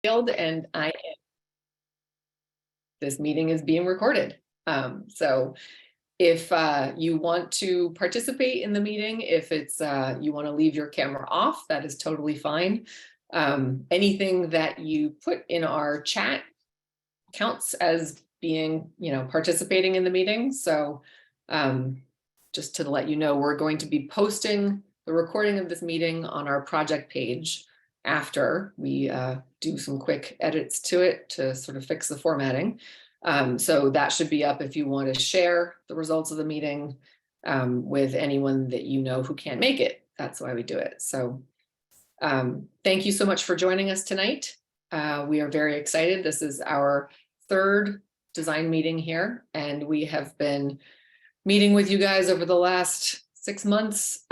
And this meeting is being recorded. So if you want to participate in the meeting, if it's you want to leave your camera off, that is totally fine. Anything that you put in our chat counts as being, participating in the meeting. So just to let you know, we're going to be posting the recording of this meeting on our project page after we do some quick edits to it to sort of fix the formatting. So that should be up if you want to share the results of the meeting with anyone that you know who can't make it. That's why we do it. So thank you so much for joining us tonight. We are very excited. This is our third design meeting here, and we have been meeting with you guys over the last 6 months,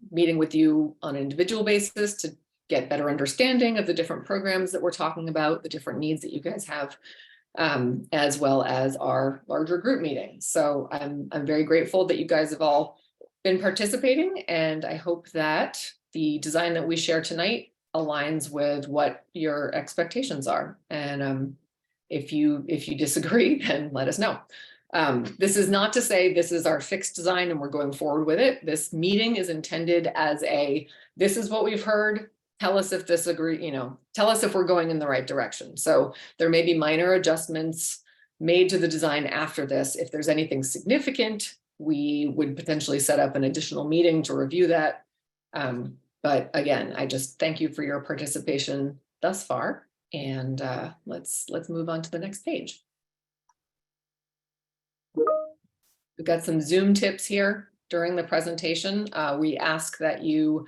meeting with you on an individual basis to get better understanding of the different programs that we're talking about, the different needs that you guys have, as well as our larger group meetings. So I'm very grateful that you guys have all been participating, and I hope that the design that we share tonight aligns with what your expectations are. And if you disagree, then let us know. This is not to say this is our fixed design and we're going forward with it. This meeting is intended as this is what we've heard. Tell us if tell us if we're going in the right direction. So there may be minor adjustments made to the design after this. If there's anything significant, we would potentially set up an additional meeting to review that. But again, I just thank you for your participation thus far. And let's move on to the next page. We've got some Zoom tips here during the presentation. We ask that you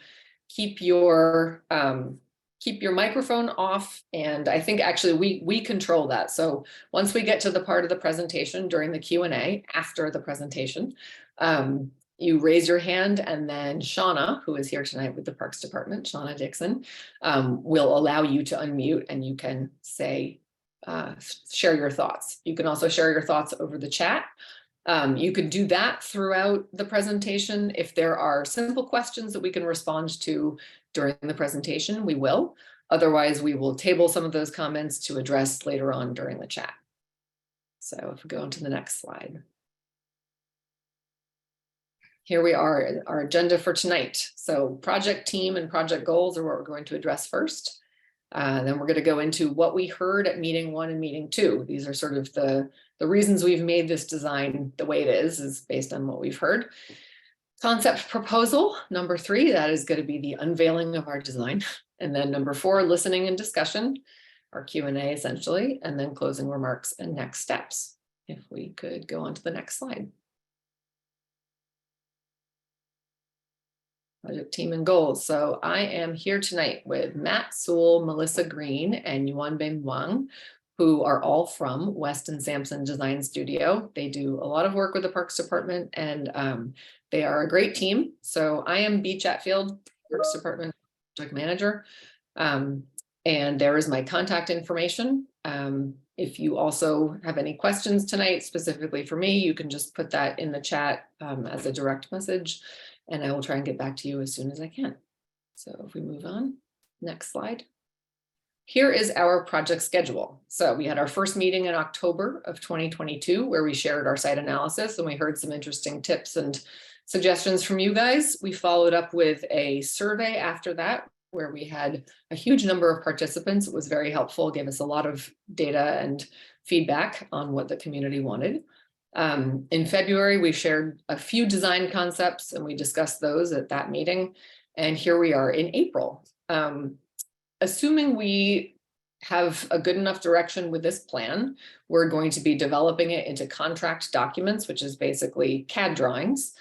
keep your microphone off, and I think actually we control that. So once we get to the part of the presentation during the Q&A after the presentation, you raise your hand, and then Shauna, who is here tonight with the Parks Department, Shauna Dixon, will allow you to unmute, and you can share your thoughts. You can also share your thoughts over the chat. You could do that throughout the presentation. If there are simple questions that we can respond to during the presentation, we will. Otherwise, we will table some of those comments to address later on during the chat. So if we go on to the next slide. Here we are, our agenda for tonight. So project team and project goals are what we're going to address first. Then we're going to go into what we heard at meeting 1 and meeting 2. These are sort of the reasons we've made this design the way it is based on what we've heard. Concept proposal, number 3, that is going to be the unveiling of our design. And then number 4, listening and discussion, our Q&A essentially, and then closing remarks and next steps. If we could go on to the next slide. Project team and goals. So I am here tonight with Matt Sewell, Melissa Green, and Yuanbing Wang, who are all from West and Sampson Design Studio. They do a lot of work with the Parks Department, and they are a great team. So I am B. Chatfield, Parks Department Project Manager, and there is my contact information. If you also have any questions tonight, specifically for me, you can just put that in the chat as a direct message, and I will try and get back to you as soon as I can. So if we move on, next slide. Here is our project schedule. So we had our first meeting in October of 2022, where we shared our site analysis, and we heard some interesting tips and suggestions from you guys. We followed up with a survey after that, where we had a huge number of participants. It was very helpful, gave us a lot of data and feedback on what the community wanted. In February, we shared a few design concepts, and we discussed those at that meeting. And here we are in April. Assuming we have a good enough direction with this plan, we're going to be developing it into contract documents, which is basically CAD drawings.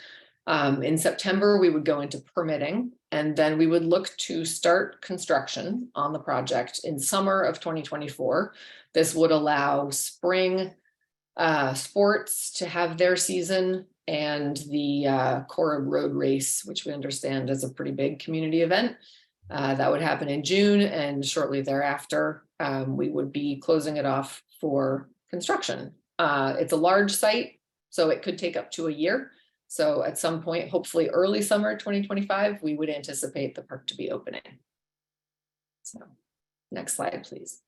In September, we would go into permitting, and then we would look to start construction on the project in summer of 2024. This would allow spring sports to have their season, and the Korab Road Race, which we understand is a pretty big community event. That would happen in June, and shortly thereafter, we would be closing it off for construction. It's a large site, so it could take up to a year. So at some point, hopefully early summer 2025, we would anticipate the park to be opening. So Next slide, please.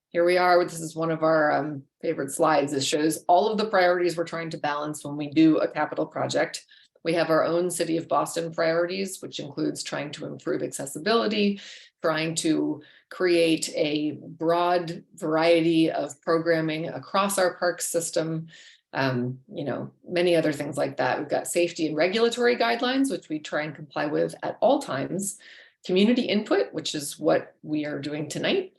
Here we are. This is one of our favorite slides. This shows all of the priorities we're trying to balance when we do a capital project. We have our own City of Boston priorities, which includes trying to improve accessibility, trying to create a broad variety of programming across our park system, many other things like that. We've got safety and regulatory guidelines, which we try and comply with at all times. Community input, which is what we are doing tonight.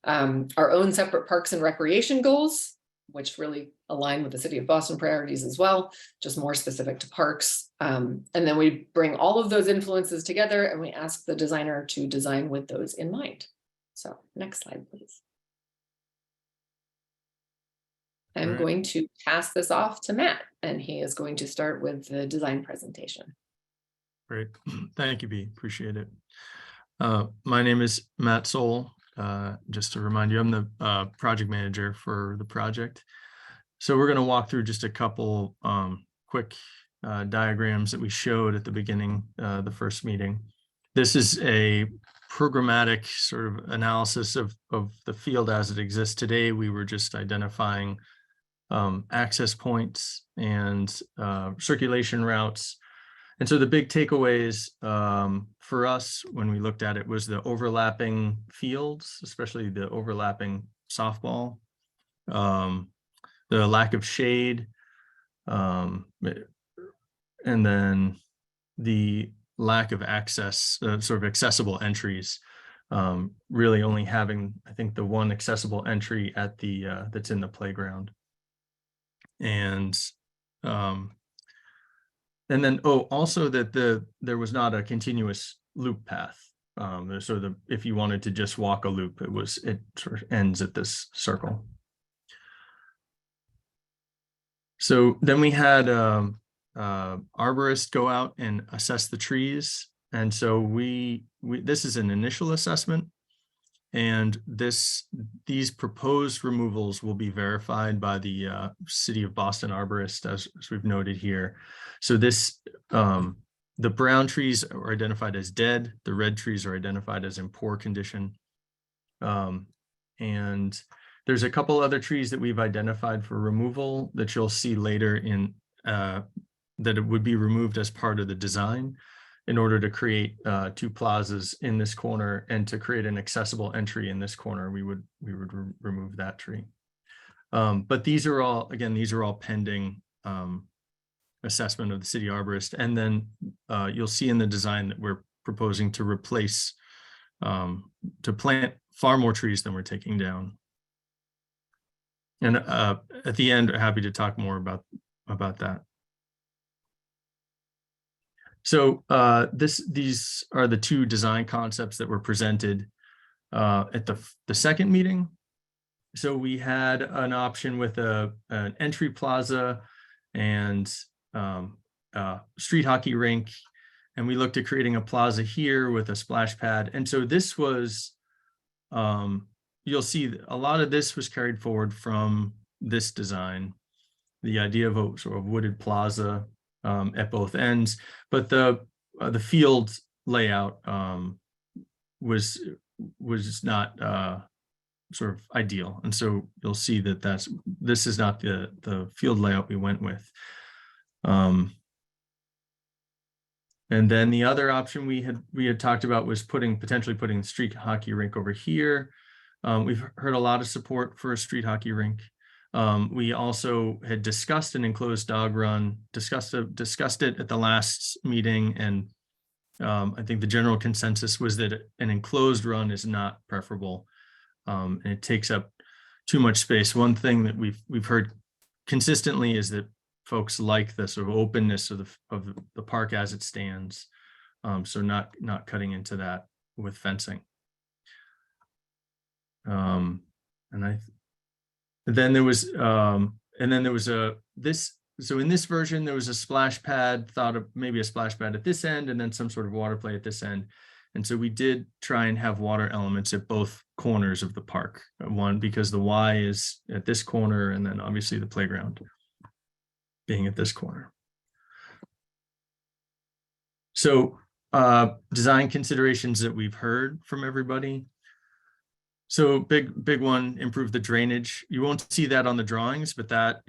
Our own separate parks and recreation goals, which really align with the City of Boston priorities as well, just more specific to parks. And then we bring all of those influences together and we ask the designer to design with those in mind. So next slide, please. I'm going to pass this off to Matt, and he is going to start with the design presentation. Great. Thank you, Bea. Appreciate it. My name is Matt Soul. Just to remind you, I'm the project manager for the project. So we're going to walk through just a couple quick diagrams that we showed at the beginning, the first meeting. This is a programmatic sort of analysis of the field as it exists today. We were just identifying access points and circulation routes. And so the big takeaways for us when we looked at it was the overlapping fields, especially the overlapping softball, the lack of shade, and then the lack of access, sort of accessible entries, really only having, I think, the one accessible entry at the that's in the playground. And then, also that there was not a continuous loop path. So if you wanted to just walk a loop, it sort of ends at this circle. So then we had arborists go out and assess the trees. And so this is an initial assessment. And these proposed removals will be verified by the City of Boston arborist, as we've noted here. So the brown trees are identified as dead. The red trees are identified as in poor condition. And there's a couple other trees that we've identified for removal that you'll see later that it would be removed as part of the design, in order to create two plazas in this corner and to create an accessible entry in this corner. We would remove that tree. But these are all pending assessment of the city arborist. And then you'll see in the design that we're proposing to replace, to plant far more trees than we're taking down. And at the end, happy to talk more about that. So these are the two design concepts that were presented at the second meeting. So we had an option with an entry plaza and street hockey rink, and we looked at creating a plaza here with a splash pad. And so this was, you'll see a lot of this was carried forward from this design, the idea of a sort of wooded plaza at both ends, but the field layout was not sort of ideal, and so you'll see that this is not the field layout we went with. And then the other option we had talked about was potentially putting the street hockey rink over here. We've heard a lot of support for a street hockey rink. We also had discussed an enclosed dog run, discussed it at the last meeting, and I think the general consensus was that an enclosed run is not preferable, and it takes up too much space. One thing that we've heard consistently is that folks like the sort of openness of the park as it stands, so not cutting into that with fencing. Then there was so in this version, there was a splash pad, thought of maybe a splash pad at this end and then some sort of water play at this end. And so we did try and have water elements at both corners of the park. One, because the Y is at this corner, and then obviously the playground being at this corner. So design considerations that we've heard from everybody. So big one, improve the drainage. You won't see that on the drawings, but that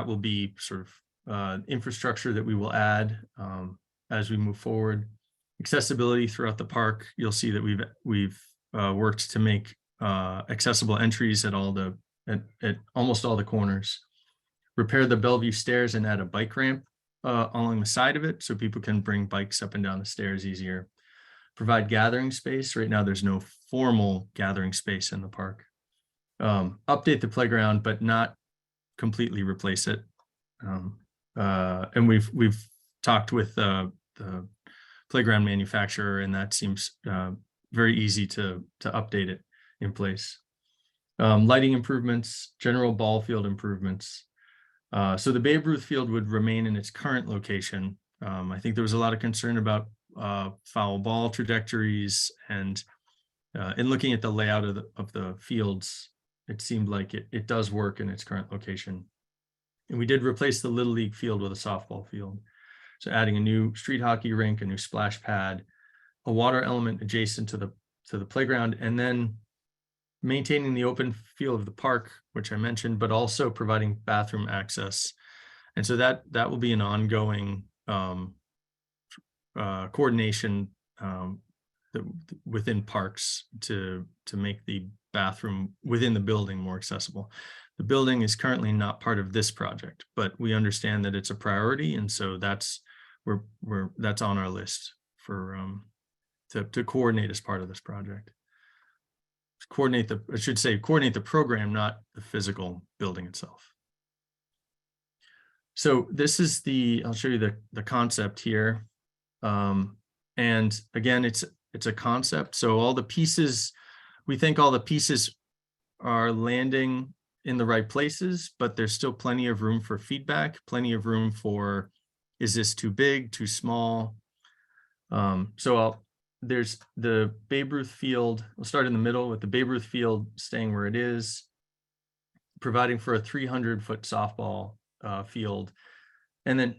will be sort of infrastructure that we will add as we move forward. Accessibility throughout the park. You'll see that we've worked to make accessible entries at almost all the corners. Repair the Bellevue stairs and add a bike ramp along the side of it so people can bring bikes up and down the stairs easier. Provide gathering space. Right now, there's no formal gathering space in the park. Update the playground, but not completely replace it. And we've talked with the playground manufacturer, and that seems very easy to update it in place. Lighting improvements, general ball field improvements. So the Babe Ruth field would remain in its current location. I think there was a lot of concern about foul ball trajectories, and in looking at the layout of the fields, it seemed like it does work in its current location. And we did replace the Little League field with a softball field. So adding a new street hockey rink, a new splash pad, a water element adjacent to the playground, and then maintaining the open feel of the park, which I mentioned, but also providing bathroom access. And so that will be an ongoing coordination within parks to make the bathroom within the building more accessible. The building is currently not part of this project, but we understand that it's a priority, and so that's on our list for to coordinate as part of this project. Coordinate the program, not the physical building itself. So this is I'll show you the concept here. And again, it's a concept. So we think all the pieces are landing in the right places, but there's still plenty of room for feedback, plenty of room for, is this too big, too small? There's the Babe Ruth field. We'll start in the middle with the Babe Ruth field staying where it is, providing for a 300-foot softball field. And then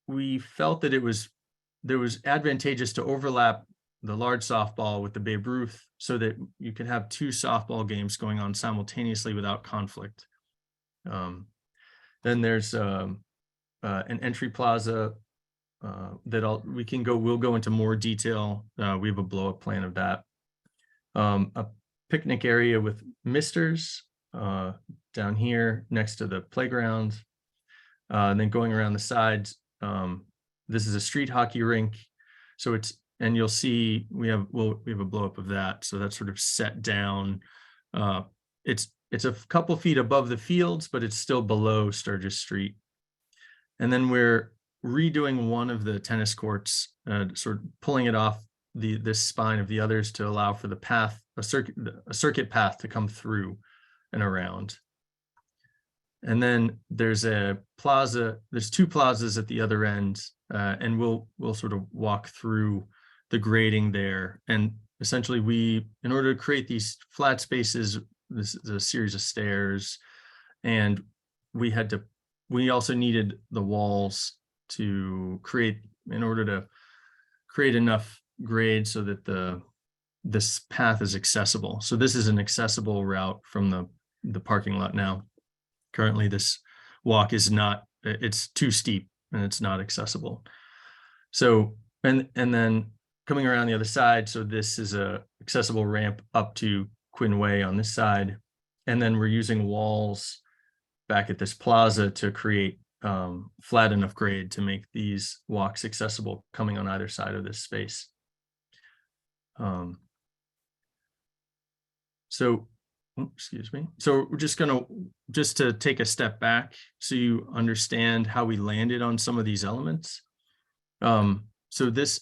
we felt that there was advantageous to overlap the large softball with the Babe Ruth so that you could have two softball games going on simultaneously without conflict. Then there's an entry plaza we'll go into more detail. We have a blow-up plan of that. A picnic area with misters down here next to the playground. And then going around the sides, this is a street hockey rink. So and you'll see we have a blow-up of that. So that's sort of set down. It's a couple feet above the fields, but it's still below Sturgis Street. And then we're redoing one of the tennis courts, sort of pulling it off this spine of the others to allow for the path, a circuit path to come through and around. And then there's a plaza. There's two plazas at the other end, and we'll sort of walk through the grading there. And essentially, in order to create these flat spaces, this is a series of stairs, and we also needed the walls in order to create enough grade so that this path is accessible. So this is an accessible route from the parking lot now. Currently, this walk it's too steep and it's not accessible. So, and then coming around the other side, so this is a accessible ramp up to Quinn Way on this side. And then we're using walls back at this plaza to create flat enough grade to make these walks accessible coming on either side of this space. Excuse me. So we're just to take a step back so you understand how we landed on some of these elements. So this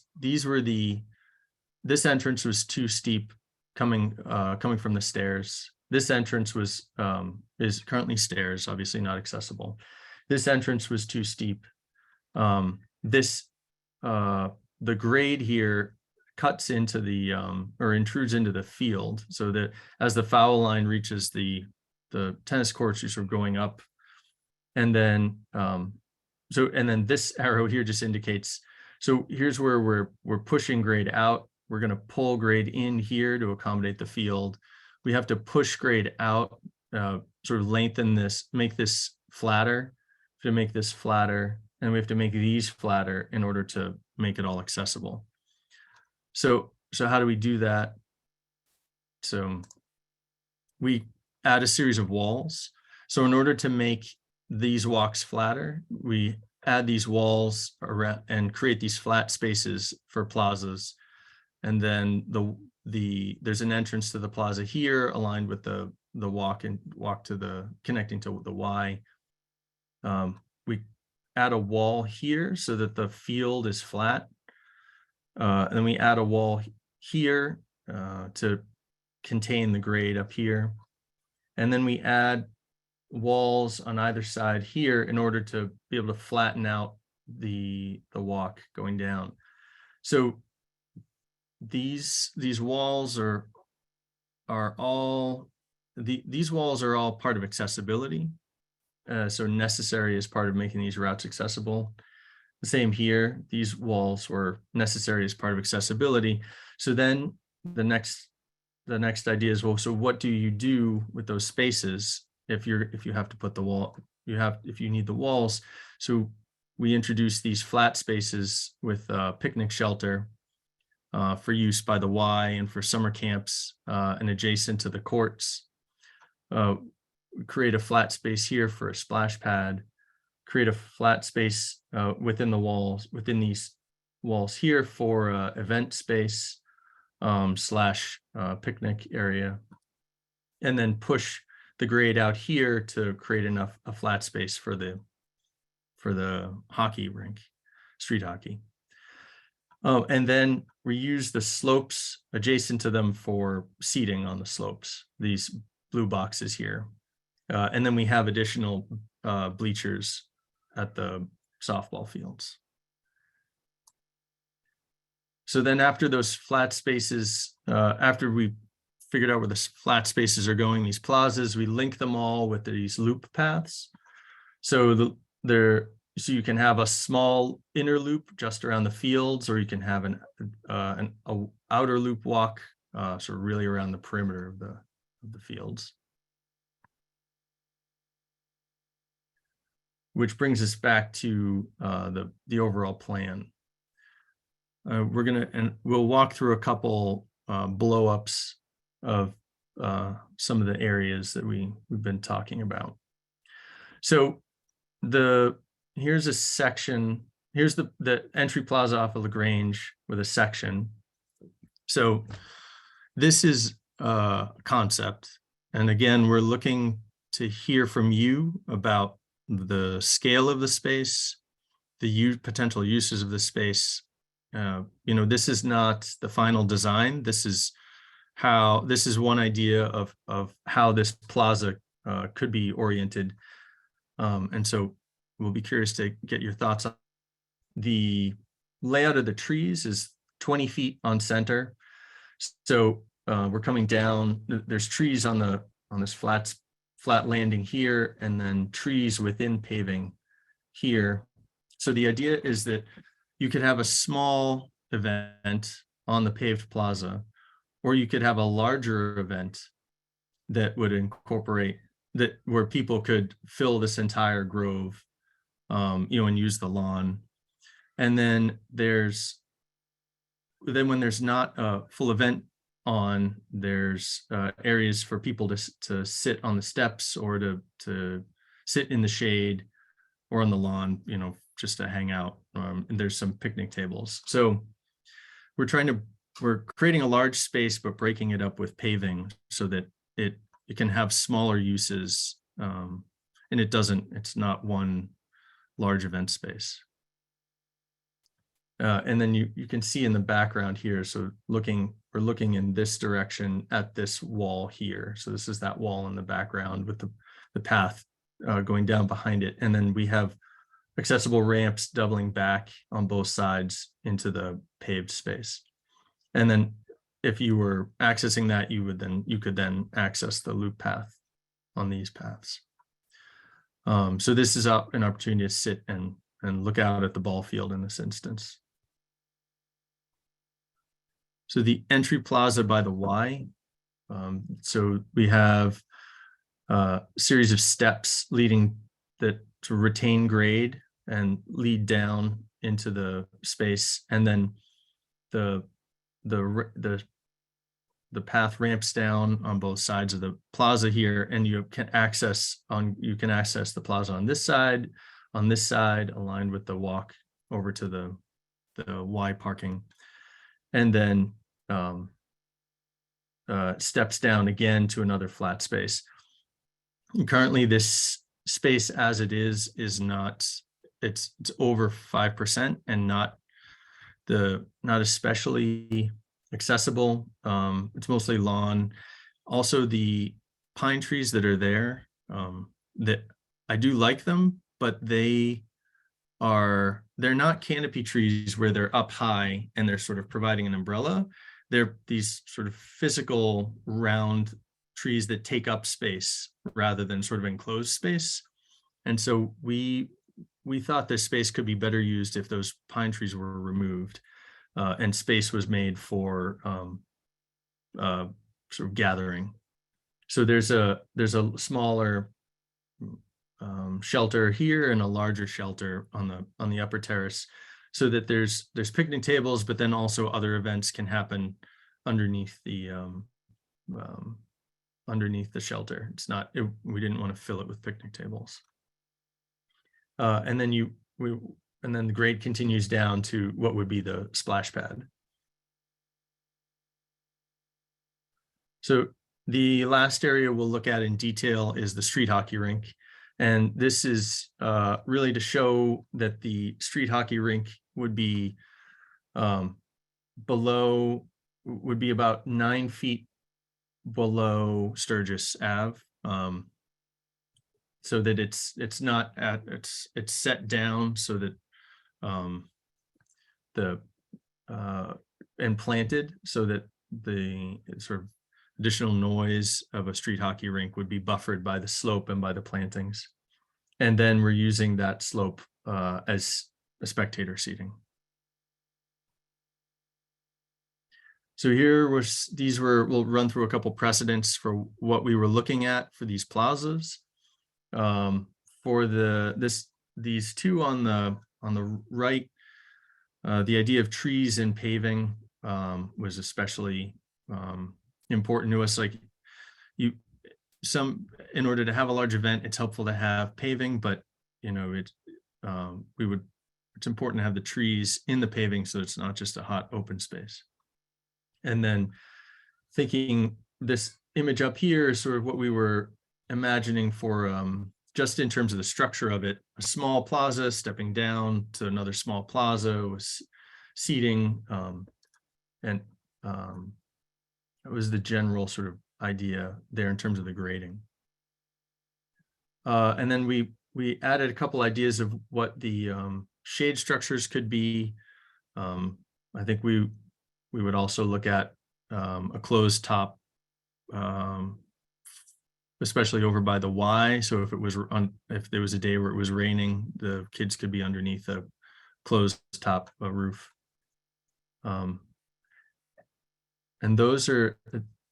entrance was too steep coming from the stairs. This entrance is currently stairs, obviously not accessible. This entrance was too steep. The grade here cuts into or intrudes into the field, so that as the foul line reaches the tennis courts, you're sort of going up. And then this arrow here just indicates, so here's where we're pushing grade out. we're going to pull grade in here to accommodate the field. We have to push grade out, sort of lengthen this, make this flatter, to make this flatter, and we have to make these flatter in order to make it all accessible. So how do we do that? So we add a series of walls. So in order to make these walks flatter, we add these walls around and create these flat spaces for plazas. And then there's an entrance to the plaza here aligned with the walk to the connecting to the Y. We add a wall here so that the field is flat. And then we add a wall here to contain the grade up here. And then we add walls on either side here in order to be able to flatten out the walk going down. So these walls are all part of accessibility. So necessary as part of making these routes accessible. The same here, these walls were necessary as part of accessibility. So then the next idea is, well, so what do you do with those spaces if you have to put the wall, if you need the walls? So we introduce these flat spaces with a picnic shelter for use by the Y and for summer camps and adjacent to the courts. We create a flat space here for a splash pad, create a flat space within these walls here for event space / picnic area, and then push the grade out here to create a flat space for the hockey rink, street hockey. And then we use the slopes adjacent to them for seating on the slopes, these blue boxes here. And then we have additional bleachers at the softball fields. So then after those flat spaces, after we figured out where the flat spaces are going, these plazas, we link them all with these loop paths. So you can have a small inner loop just around the fields, or you can have an outer loop walk, sort of really around the perimeter of the fields. Which brings us back to the overall plan. We'll walk through a couple blow-ups of some of the areas that we've been talking about. So here's a section. Here's the entry plaza off of LaGrange with a section. So this is a concept, and again, we're looking to hear from you about the scale of the space, the potential uses of the space. This is not the final design. This is one idea of how this plaza could be oriented. And so we'll be curious to get your thoughts on the layout of the trees. Is 20 feet on center. So we're coming down, there's trees on this flat landing here, and then trees within paving here. So the idea is that you could have a small event on the paved plaza, or you could have a larger event that would incorporate where people could fill this entire grove, and use the lawn. And then when there's not a full event on, there's areas for people to sit on the steps, or to sit in the shade or on the lawn, just to hang out. And there's some picnic tables. So we're creating a large space, but breaking it up with paving so that it can have smaller uses, and it's not one large event space. And then you can see in the background here, so we're looking in this direction at this wall here. So this is that wall in the background with the path going down behind it. And then we have accessible ramps doubling back on both sides into the paved space. And then if you were accessing that, you could then access the loop path on these paths. So this is an opportunity to sit and look out at the ball field in this instance. So the entry plaza by the Y. So we have a series of steps leading that to retain grade and lead down into the space, and then the path ramps down on both sides of the plaza here, and you can access the plaza on this side, aligned with the walk over to the Y parking, and then steps down again to another flat space. And currently, this space as it is not, it's over 5% and not especially accessible. It's mostly lawn. Also, the pine trees that are there, that I do like them, but they're not canopy trees where they're up high and they're sort of providing an umbrella. They're these sort of physical round trees that take up space rather than sort of enclosed space. And so we thought this space could be better used if those pine trees were removed, and space was made for sort of gathering. So there's a smaller shelter here and a larger shelter on the upper terrace, so that there's picnic tables, but then also other events can happen underneath the shelter. It's not, we didn't want to fill it with picnic tables. And then the grade continues down to what would be the splash pad. So the last area we'll look at in detail is the street hockey rink. And this is really to show that the street hockey rink would be about 9 feet below Sturgis Ave. So that it's set down so that and planted so that the sort of additional noise of a street hockey rink would be buffered by the slope and by the plantings. And then we're using that slope as a spectator seating. So we'll run through a couple precedents for what we were looking at for these plazas. For these two on the right, the idea of trees and paving was especially important to us. Like in order to have a large event, it's helpful to have paving, but it's important to have the trees in the paving so it's not just a hot open space. And then thinking this image up here is sort of what we were imagining for just in terms of the structure of it, a small plaza stepping down to another small plaza with seating, and that was the general sort of idea there in terms of the grading. And then we added a couple ideas of what the shade structures could be. I think we would also look at a closed top, especially over by the Y. So if there was a day where it was raining, the kids could be underneath a closed top roof. And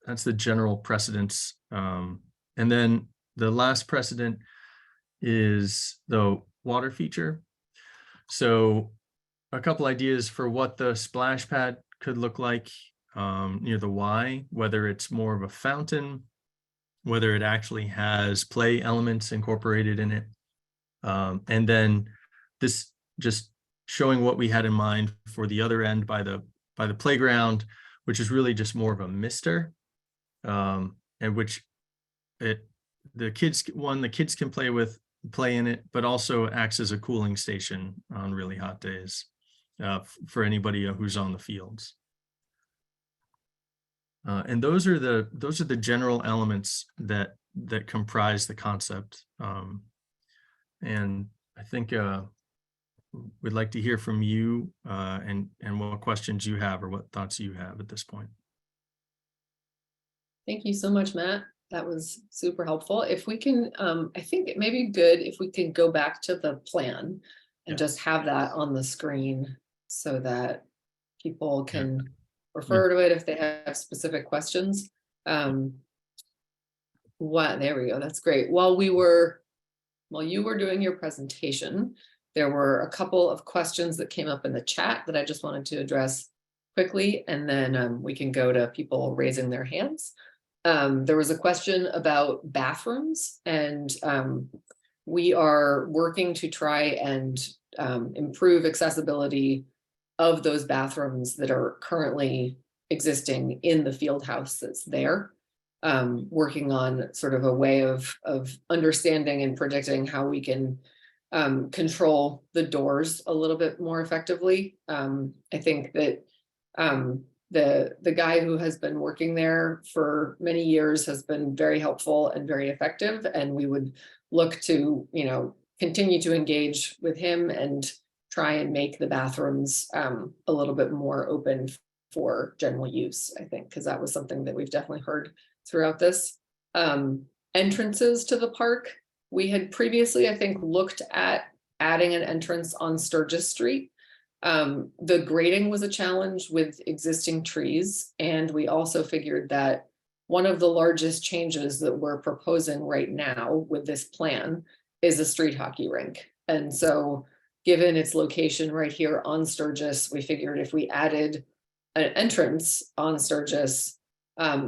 that's the general precedents. And then the last precedent is the water feature. So a couple ideas for what the splash pad could look like near the Y, whether it's more of a fountain, whether it actually has play elements incorporated in it. And then this just showing what we had in mind for the other end by the playground, which is really just more of a mister, and which the kids can play in it, but also acts as a cooling station on really hot days for anybody who's on the fields. And those are the general elements that comprise the concept. And I think we'd like to hear from you and what questions you have or what thoughts you have at this point. Thank you so much, Matt. That was super helpful. If we can, I think it may be good if we can go back to the plan and just have that on the screen so that people can refer to it if they have specific questions. There we go. That's great. While you were doing your presentation, there were a couple of questions that came up in the chat that I just wanted to address quickly, and then we can go to people raising their hands. There was a question about bathrooms, and we are working to try and improve accessibility of those bathrooms that are currently existing in the field house that's there. Working on sort of a way of understanding and predicting how we can control the doors a little bit more effectively. I think that the guy who has been working there for many years has been very helpful and very effective, and we would look to, continue to engage with him and try and make the bathrooms a little bit more open for general use, I think, because that was something that we've definitely heard throughout this. Entrances to the park, we had previously, I think, looked at adding an entrance on Sturgis Street. The grading was a challenge with existing trees, and we also figured that one of the largest changes that we're proposing right now with this plan is a street hockey rink. And so given its location right here on Sturgis, we figured if we added an entrance on Sturgis,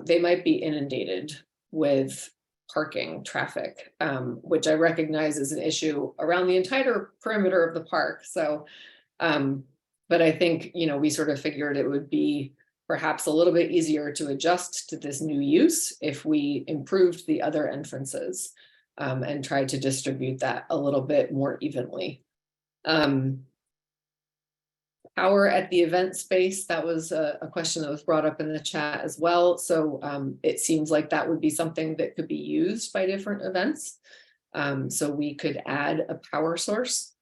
they might be inundated with parking traffic, which I recognize is an issue around the entire perimeter of the park. So, but I think, we sort of figured it would be perhaps a little bit easier to adjust to this new use if we improved the other entrances and tried to distribute that a little bit more evenly. Power at the event space, that was a question that was brought up in the chat as well. So it seems like that would be something that could be used by different events. So we could add a power source.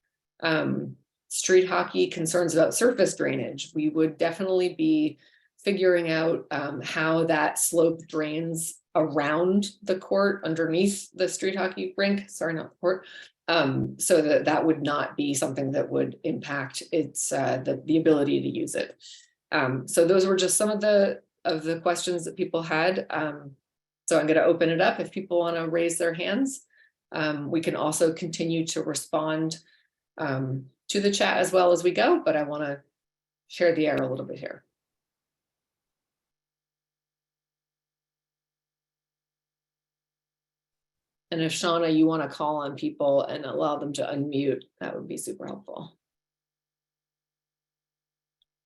Street hockey, concerns about surface drainage. We would definitely be figuring out how that slope drains around the court underneath the street hockey rink, sorry, not the court. So that would not be something that would impact its the ability to use it. So those were just some of the questions that people had. So I'm going to open it up if people want to raise their hands. We can also continue to respond to the chat as well as we go, but I want to share the air a little bit here. And if Shauna, you want to call on people and allow them to unmute, that would be super helpful.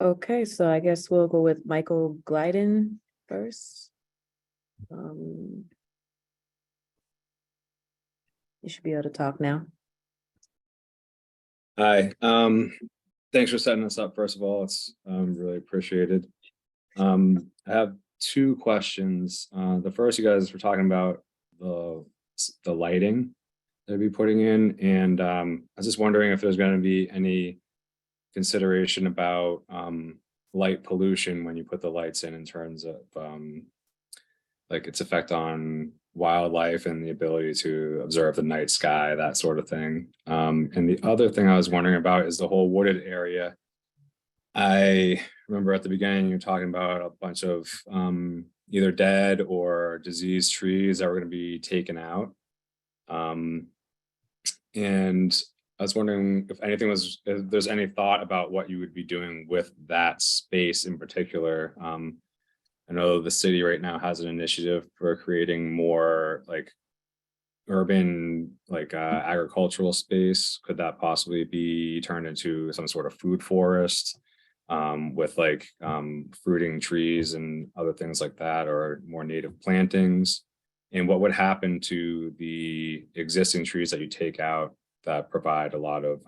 Okay, so I guess we'll go with Michael Glyden first. You should be able to talk now. Hi, thanks for setting this up. First of all, it's really appreciated. I have two questions. The first, you guys were talking about the lighting they'll be putting in, and I was just wondering if there's going to be any consideration about light pollution when you put the lights in terms of like its effect on wildlife and the ability to observe the night sky, that sort of thing. And the other thing I was wondering about is the whole wooded area. I remember at the beginning you were talking about a bunch of either dead or diseased trees that were going to be taken out. And I was wondering if there's any thought about what you would be doing with that space in particular. I know the city right now has an initiative for creating more like urban, agricultural space. Could that possibly be turned into some sort of food forest with fruiting trees and other things like that, or more native plantings? And what would happen to the existing trees that you take out that provide a lot of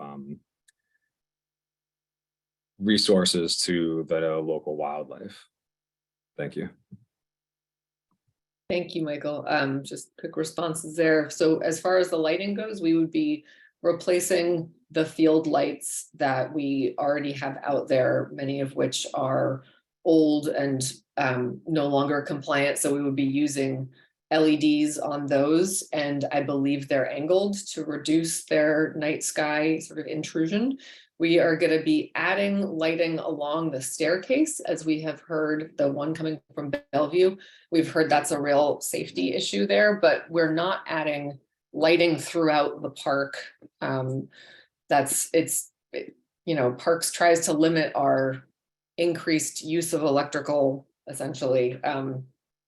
resources to the local wildlife? Thank you. Thank you, Michael. Just quick responses there. So as far as the lighting goes, we would be replacing the field lights that we already have out there, many of which are old and no longer compliant. So we would be using LEDs on those, and I believe they're angled to reduce their night sky sort of intrusion. We are going to be adding lighting along the staircase, as we have heard the one coming from Bellevue. We've heard that's a real safety issue there, but we're not adding lighting throughout the park. Parks tries to limit our increased use of electrical, essentially,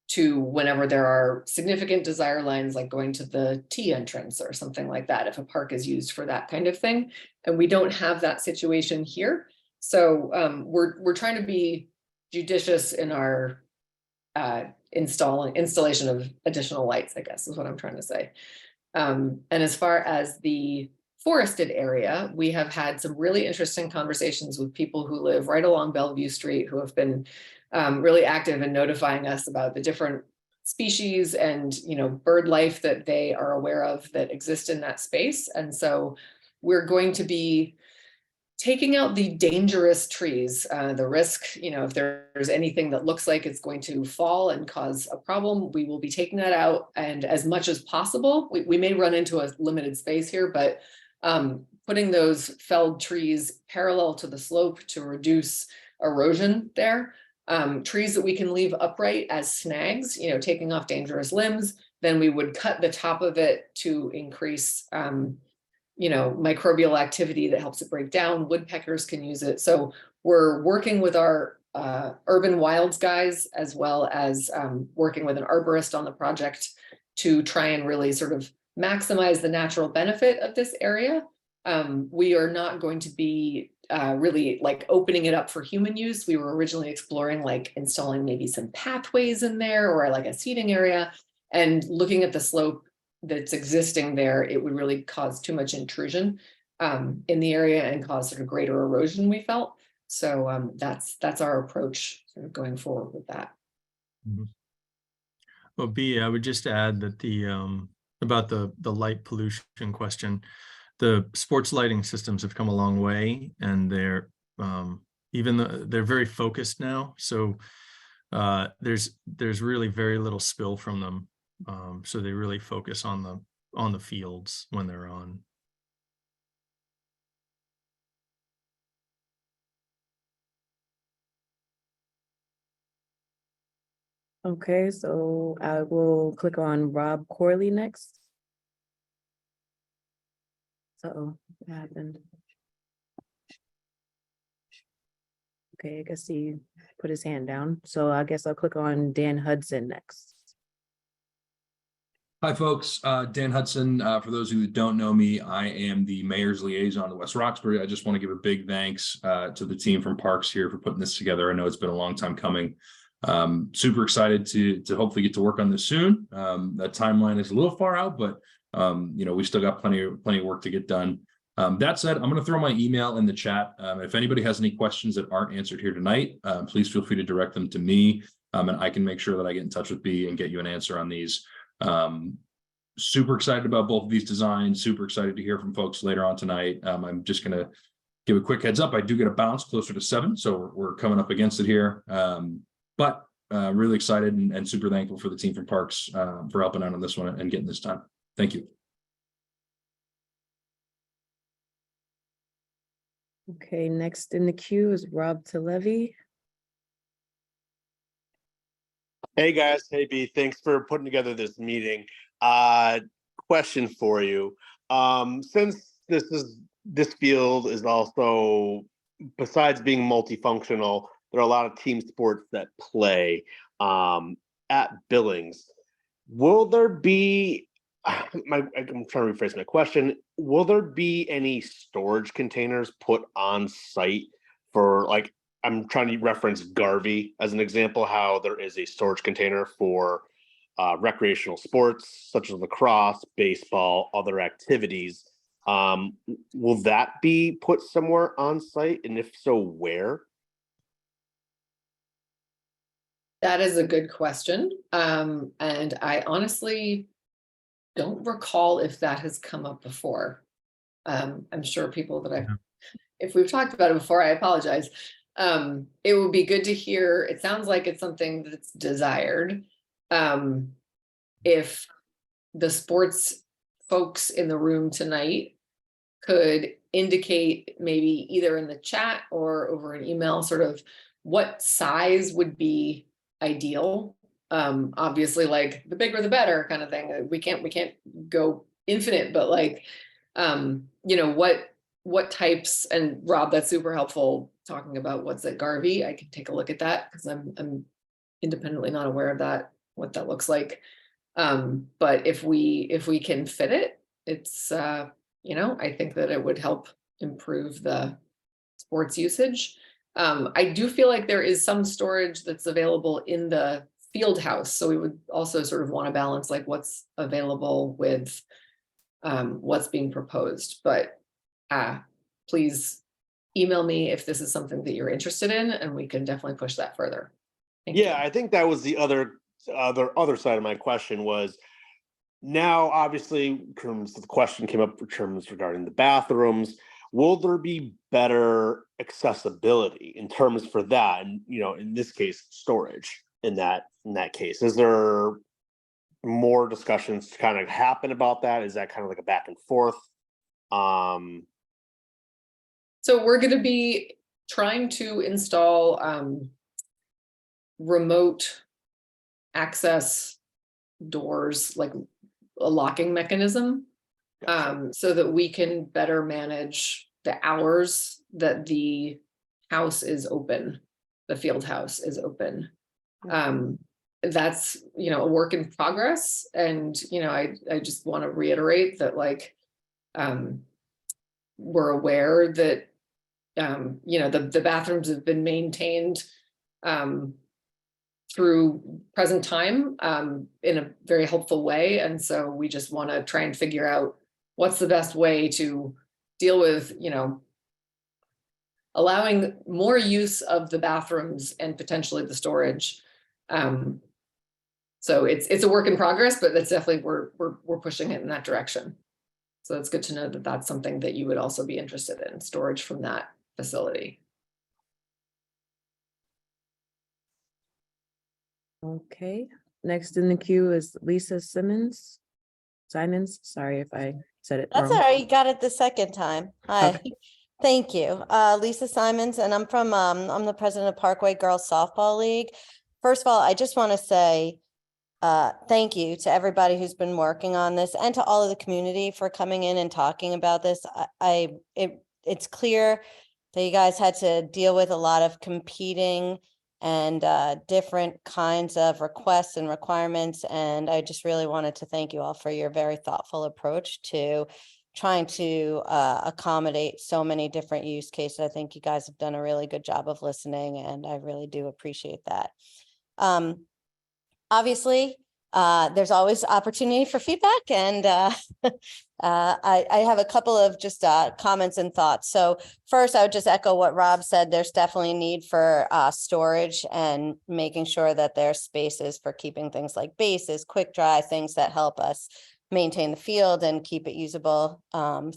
to whenever there are significant desire lines, like going to the T entrance or something like that, if a park is used for that kind of thing. And we don't have that situation here. So we're trying to be judicious in our installation of additional lights, I guess is what I'm trying to say. And as far as the forested area, we have had some really interesting conversations with people who live right along Bellevue Street, who have been really active in notifying us about the different species and, bird life that they are aware of that exist in that space. And so we're going to be taking out the dangerous trees, the risk, if there's anything that looks like it's going to fall and cause a problem, we will be taking that out. And as much as possible, we may run into a limited space here, but putting those felled trees parallel to the slope to reduce erosion there. Trees that we can leave upright as snags, taking off dangerous limbs, then we would cut the top of it to increase microbial activity that helps it break down. Woodpeckers can use it. So we're working with our urban wilds guys, as well as working with an arborist on the project to try and really sort of maximize the natural benefit of this area. We are not going to be really like opening it up for human use. We were originally exploring like installing maybe some pathways in there or like a seating area, and looking at the slope that's existing there, it would really cause too much intrusion in the area and cause sort of greater erosion, we felt. So that's our approach sort of going forward with that. Well, B, I would just add that about the light pollution question, the sports lighting systems have come a long way, and they're they're very focused now. So there's really very little spill from them. So they really focus on the fields when they're on. Okay, so I will click on Rob Corley next. So what happened? Okay, I guess he put his hand down. So I guess I'll click on Dan Hudson next. Hi, folks. Dan Hudson. For those who don't know me, I am the mayor's liaison to West Roxbury. I just want to give a big thanks to the team from Parks here for putting this together. I know it's been a long time coming. Super excited to hopefully get to work on this soon. That timeline is a little far out, but we still got plenty of work to get done. That said, I'm going to throw my email in the chat. If anybody has any questions that aren't answered here tonight, please feel free to direct them to me, and I can make sure that I get in touch with B and get you an answer on these. Super excited about both of these designs. Super excited to hear from folks later on tonight. I'm just going to give a quick heads up. I do get a bounce closer to 7, so we're coming up against it here. But really excited and super thankful for the team from Parks for helping out on this one and getting this done. Thank you. Okay, next in the queue is Rob Talevi. Hey guys, hey B, thanks for putting together this meeting. Question for you. Since this field is also, besides being multifunctional, there are a lot of team sports that play at Billings. Will there be, I'm trying to rephrase my question, will there be any storage containers put on site for, like, I'm trying to reference Garvey as an example, how there is a storage container for recreational sports such as lacrosse, baseball, other activities. Will that be put somewhere on site? And if so, where? That is a good question. And I honestly don't recall if that has come up before. I'm sure people that if we've talked about it before, I apologize. It would be good to hear. It sounds like it's something that's desired. If the sports folks in the room tonight could indicate maybe either in the chat or over an email, sort of what size would be ideal. Obviously, like the bigger the better kind of thing. We can't go infinite, but like, you know, what types, and Rob, that's super helpful talking about what's at Garvey. I can take a look at that because I'm independently not aware of that, what that looks like. But if we can fit it, it's you know, I think that it would help improve the sports usage. I do feel like there is some storage that's available in the field house, so we would also sort of want to balance like what's available with what's being proposed. But please email me if this is something that you're interested in, and we can definitely push that further. Thank you. Yeah, I think that was the other side of my question was, now obviously the question came up for terms regarding the bathrooms. Will there be better accessibility in terms for that? And, you know, in this case, storage in that case, is there more discussions to kind of happen about that? Is that kind of like a back and forth? So we're going to be trying to install remote access doors, like a locking mechanism, so that we can better manage the hours that the house is open, the field house is open. That's, you know, a work in progress. And, you know, I just want to reiterate that, like, we're aware that, you know, the bathrooms have been maintained through present time in a very helpful way. And so we just want to try and figure out what's the best way to deal with, you know, allowing more use of the bathrooms and potentially the storage. So it's a work in progress, but that's definitely, we're pushing it in that direction. So it's good to know that that's something that you would also be interested in, storage from that facility. Okay, next in the queue is Lisa Simons. Sorry if I said it That's wrong. all right. You got it the second time. Hi. Okay. Thank you. Lisa Simons, and I'm from, I'm the president of Parkway Girls Softball League. First of all, I just want to say thank you to everybody who's been working on this and to all of the community for coming in and talking about this. It's clear that you guys had to deal with a lot of competing and different kinds of requests and requirements. And I just really wanted to thank you all for your very thoughtful approach to trying to accommodate so many different use cases. I think you guys have done a really good job of listening, and I really do appreciate that. Obviously, there's always opportunity for feedback, and I have a couple of just comments and thoughts. So first, I would just echo what Rob said. There's definitely a need for storage and making sure that there's spaces for keeping things like bases, quick dry, things that help us maintain the field and keep it usable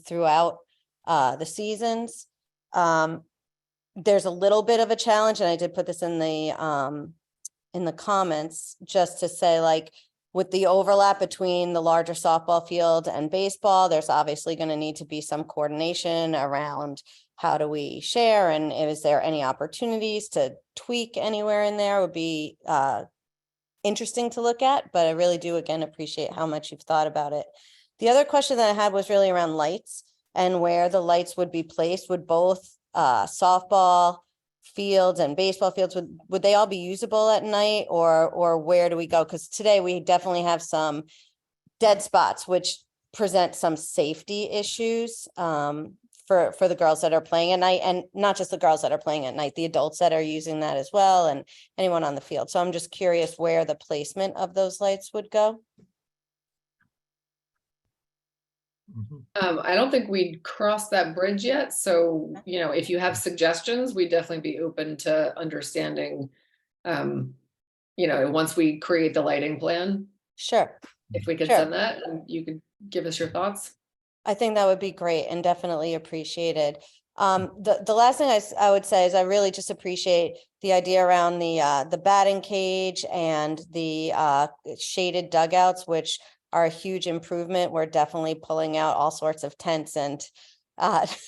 throughout the seasons. There's a little bit of a challenge, and I did put this in the comments, just to say, like, with the overlap between the larger softball field and baseball, there's obviously going to need to be some coordination around how do we share, and is there any opportunities to tweak anywhere in there. Would be interesting to look at, but I really do again appreciate how much you've thought about it. The other question that I had was really around lights and where the lights would be placed. Would both softball fields and baseball fields, would they all be usable at night, or where do we go? Because today we definitely have some dead spots which present some safety issues for the girls that are playing at night, and not just the girls that are playing at night, the adults that are using that as well, and anyone on the field. So I'm just curious where the placement of those lights would go. I don't think we'd crossed that bridge yet. So, you know, if you have suggestions, we'd definitely be open to understanding, you know, once we create the lighting plan, Sure. if we could Sure. send that and you could give us your thoughts. I think that would be great and definitely appreciated. The last thing I would say is I really just appreciate the idea around the batting cage and the shaded dugouts, which are a huge improvement. We're definitely pulling out all sorts of tents and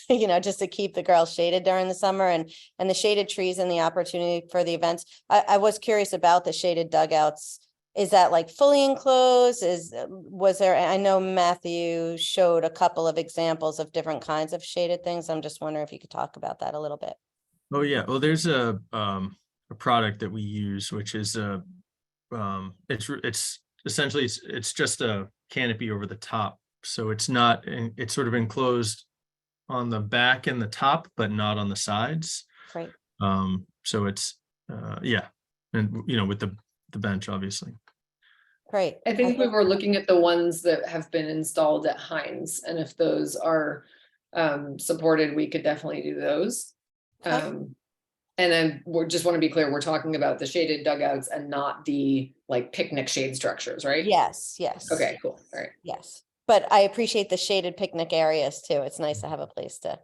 you know, just to keep the girls shaded during the summer and the shaded trees and the opportunity for the events. I was curious about the shaded dugouts. Is that like fully enclosed? Was there, I know Matthew showed a couple of examples of different kinds of shaded things. I'm just wondering if you could talk about that a little bit. Oh, yeah. Well, there's a product that we use, which is it's essentially it's just a canopy over the top. So it's not, it's sort of enclosed on the back and the top, but not on the sides. Great. So it's yeah. And you know, with the bench, obviously. Great. I think we were looking at the ones that have been installed at Heinz, and if those are supported, we could definitely do those. Okay. And then just want to be clear, we're talking about the shaded dugouts and not the like picnic shade structures, right? Yes, yes. Okay, cool. All right. Yes. But I appreciate the shaded picnic areas too. It's nice to have a place to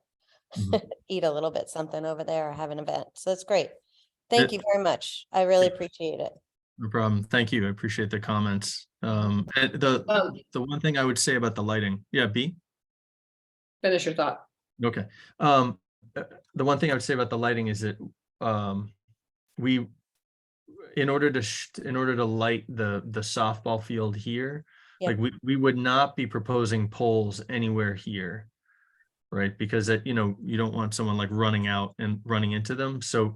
Mhm. eat a little bit something over there or have an event. So that's great. Thank you very much. I really appreciate it. No problem. Thank you. I appreciate the comments. And the one thing I would say about the lighting, yeah, B. Finish your thought. Okay. The one thing I would say about the lighting is that we, in order to light the softball field here, Yep. like we would not be proposing poles anywhere here, right? Because that, you know, you don't want someone like running out and running into them. So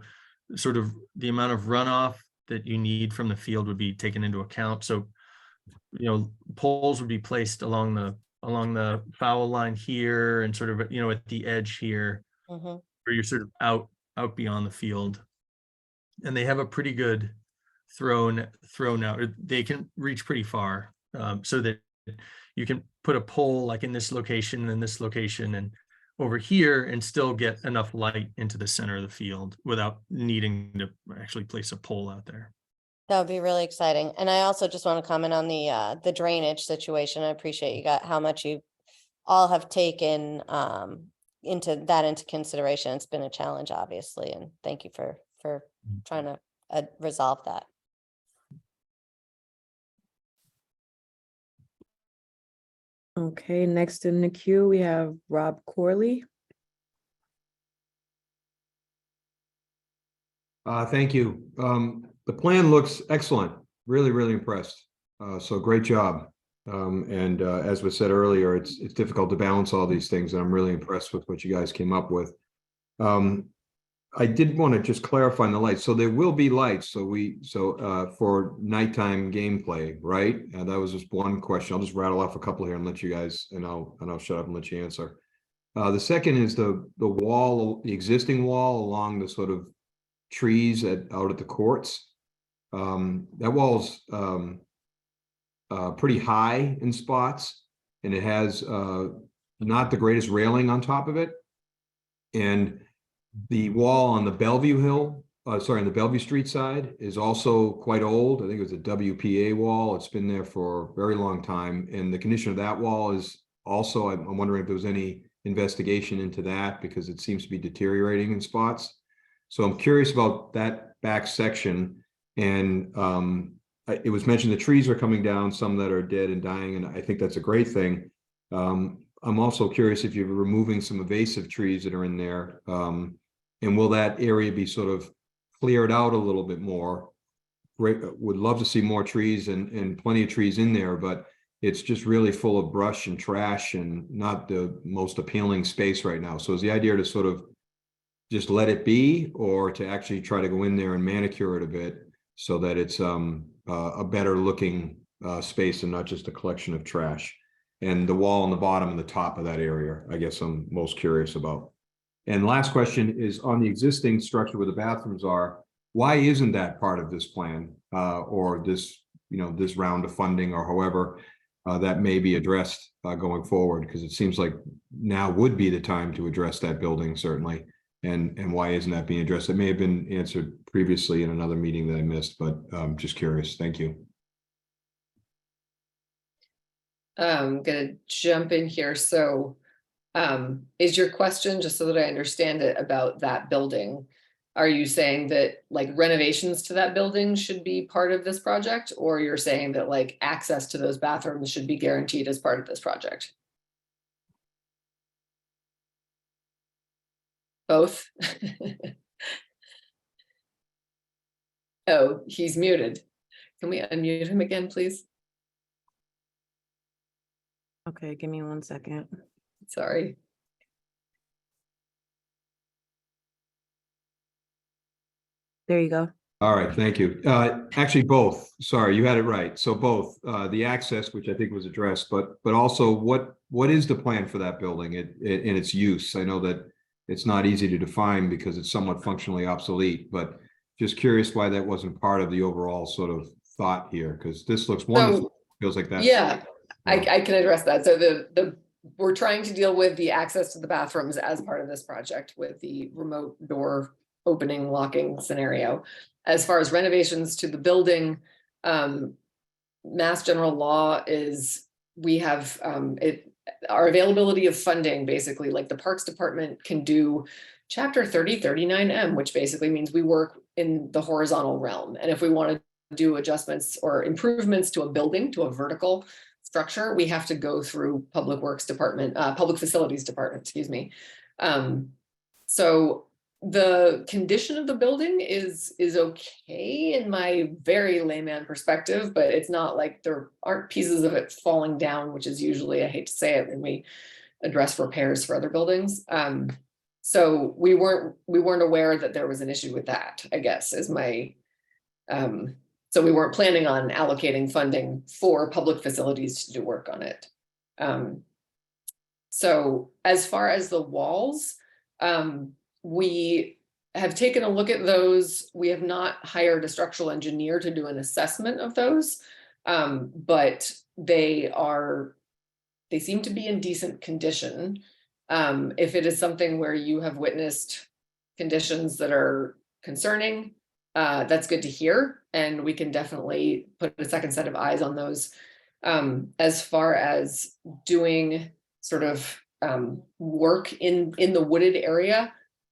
sort of the amount of runoff that you need from the field would be taken into account. So, you know, poles would be placed along the foul line here and sort of, you know, at the edge here, Mhm. where you're sort of out beyond the field. And they have a pretty good thrown out. They can reach pretty far, so that you can put a pole like in this location and this location and over here and still get enough light into the center of the field without needing to actually place a pole out there. That would be really exciting. And I also just want to comment on the drainage situation. I appreciate you got how much you all have taken into consideration. It's been a challenge, obviously, and thank you for trying to resolve that. Okay, next in the queue, we have Rob Corley. Thank you. The plan looks excellent. Really, really impressed. So great job. And as was said earlier, it's difficult to balance all these things, and I'm really impressed with what you guys came up with. I did want to just clarify on the lights. So there will be lights. So for nighttime gameplay, right? That was just one question. I'll just rattle off a couple here and let you guys, and I'll shut up and let you answer. The second is the wall, the existing wall along the sort of trees out at the courts. That wall's pretty high in spots, and it has not the greatest railing on top of it. And the wall on the Bellevue on the Bellevue Street side is also quite old. I think it was a WPA wall. It's been there for a very long time. And the condition of that wall is also, I'm wondering if there was any investigation into that, because it seems to be deteriorating in spots. So I'm curious about that back section. And it was mentioned the trees are coming down, some that are dead and dying, and I think that's a great thing. I'm also curious if you're removing some invasive trees that are in there. And will that area be sort of cleared out a little bit more? Great, would love to see more trees and plenty of trees in there, but it's just really full of brush and trash and not the most appealing space right now. So is the idea to sort of just let it be, or to actually try to go in there and manicure it a bit so that it's a better looking space and not just a collection of trash? And the wall on the bottom and the top of that area, I guess I'm most curious about. And last question is on the existing structure where the bathrooms are, why isn't that part of this plan or this, this round of funding, or however that may be addressed going forward? Because it seems like now would be the time to address that building, certainly. And why isn't that being addressed? It may have been answered previously in another meeting that I missed, but I'm just curious. Thank you. I'm gonna jump in here. So is your question, just so that I understand it, about that building? Are you saying that like renovations to that building should be part of this project, or you're saying that like access to those bathrooms should be guaranteed as part of this project? Both? Oh, he's muted. Can we unmute him again, please? Okay, give me 1 second. Sorry. There you go. All right, thank you. Actually, both. Sorry, you had it right. So both, the access, which I think was addressed, but also what is the plan for that building in its use? I know that it's not easy to define because it's somewhat functionally obsolete, but just curious why that wasn't part of the overall sort of thought here, because this looks wonderful. Feels like that's. Yeah, I can address that. So we're trying to deal with the access to the bathrooms as part of this project with the remote door opening, locking scenario. As far as renovations to the building, Mass General Law is, we have our availability of funding, basically, like the Parks Department can do Chapter 3039M, which basically means we work in the horizontal realm. And if we want to do adjustments or improvements to a building, to a vertical structure, we have to go through Public Works Department, Public Facilities Department, excuse me. So the condition of the building is okay in my very layman perspective, but it's not like there aren't pieces of it falling down, which is usually, I hate to say it, when we address repairs for other buildings. So we weren't aware that there was an issue with that, I guess, is my, so we weren't planning on allocating funding for public facilities to do work on it. So as far as the walls, we have taken a look at those. We have not hired a structural engineer to do an assessment of those, but they seem to be in decent condition. If it is something where you have witnessed conditions that are concerning, that's good to hear, and we can definitely put a second set of eyes on those. As far as doing sort of work in the wooded area,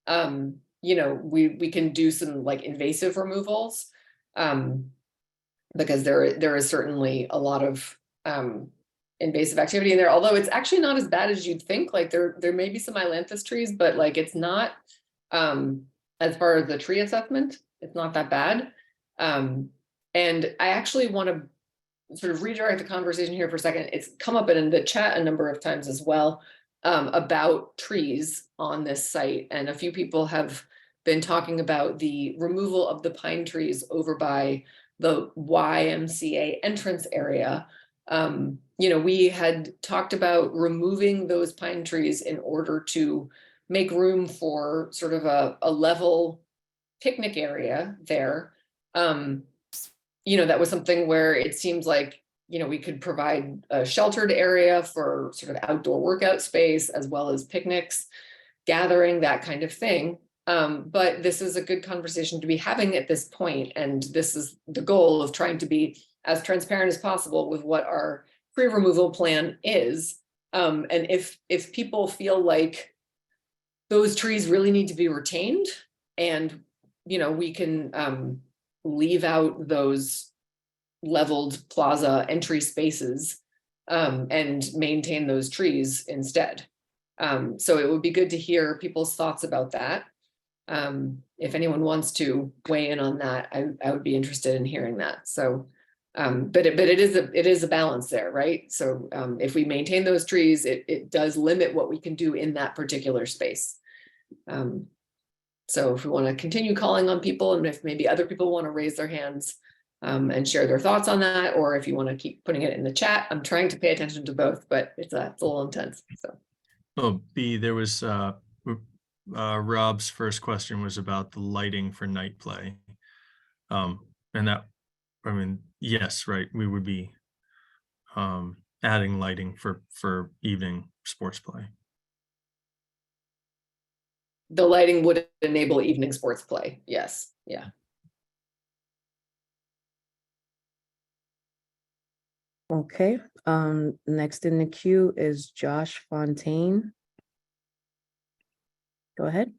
you know, we can do some like invasive removals, because there is certainly a lot of invasive activity in there, although it's actually not as bad as you'd think. Like there may be some ailanthus trees, but like it's not, as far as the tree assessment, it's not that bad. And I actually want to sort of redirect the conversation here for a second. It's come up in the chat a number of times as well, about trees on this site. And a few people have been talking about the removal of the pine trees over by the YMCA entrance area. You know, we had talked about removing those pine trees in order to make room for sort of a level picnic area there. You know, that was something where it seems like, you know, we could provide a sheltered area for sort of outdoor workout space, as well as picnics, gathering, that kind of thing. But this is a good conversation to be having at this point, and this is the goal of trying to be as transparent as possible with what our tree removal plan is. And if people feel like those trees really need to be retained, and you know, we can leave out those leveled plaza entry spaces and maintain those trees instead. So it would be good to hear people's thoughts about that. If anyone wants to weigh in on that, I would be interested in hearing that. So, but it is a balance there, right? So if we maintain those trees, it does limit what we can do in that particular space. So if we want to continue calling on people, and if maybe other people want to raise their hands and share their thoughts on that, or if you want to keep putting it in the chat, I'm trying to pay attention to both, but it's a little intense. So. Oh, B, there was Rob's first question was about the lighting for night play. And that, I mean, yes, right, we would be adding lighting for evening sports play. The lighting would enable evening sports play. Yes. Yeah. Okay, next in the queue is Josh Fontaine. Go ahead.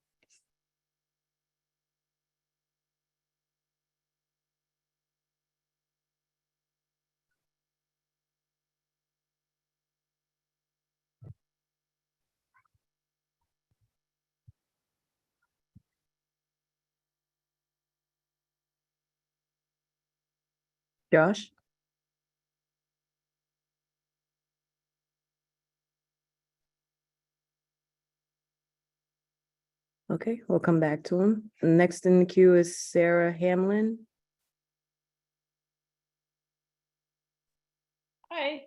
Josh? Okay, we'll come back to him. Next in the queue is Sarah Hamlin. Hi.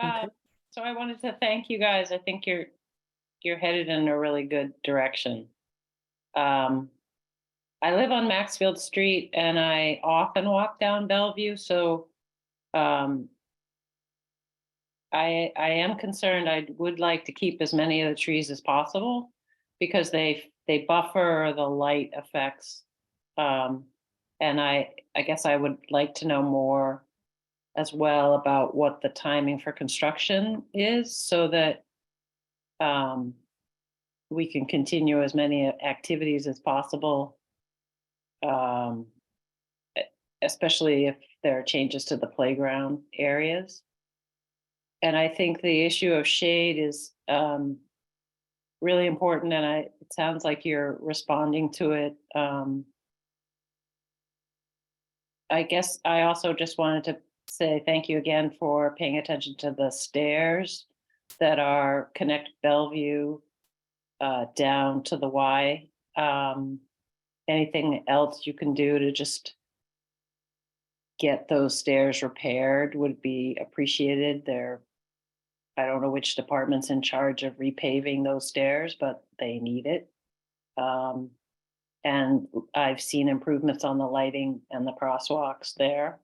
Okay. So I wanted to thank you guys. I think you're headed in a really good direction. I live on Maxfield Street and I often walk down Bellevue, so I am concerned. I would like to keep as many of the trees as possible because they buffer the light effects. And I guess I would like to know more as well about what the timing for construction is so that we can continue as many activities as possible. Especially if there are changes to the playground areas. And I think the issue of shade is really important, and it sounds like you're responding to it. I guess I also just wanted to say thank you again for paying attention to the stairs that are connect Bellevue down to the Y. Anything else you can do to just get those stairs repaired would be appreciated. I don't know which department's in charge of repaving those stairs, but they need it. And I've seen improvements on the lighting and the crosswalks there.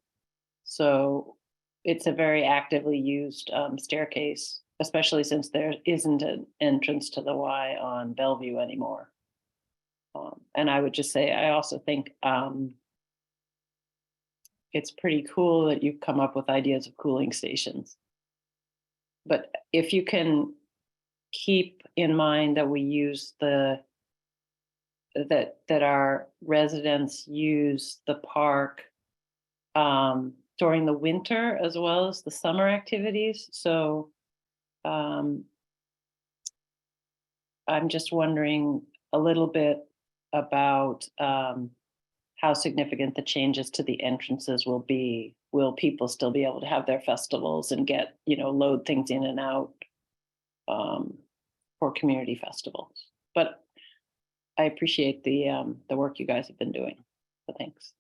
So it's a very actively used staircase, especially since there isn't an entrance to the Y on Bellevue anymore. And I would just say, I also think it's pretty cool that you've come up with ideas of cooling stations. But if you can keep in mind that we use that our residents use the park during the winter as well as the summer activities. So I'm just wondering a little bit about how significant the changes to the entrances will be. Will people still be able to have their festivals and get, load things in and out for community festivals? But I appreciate the work you guys have been doing. So thanks.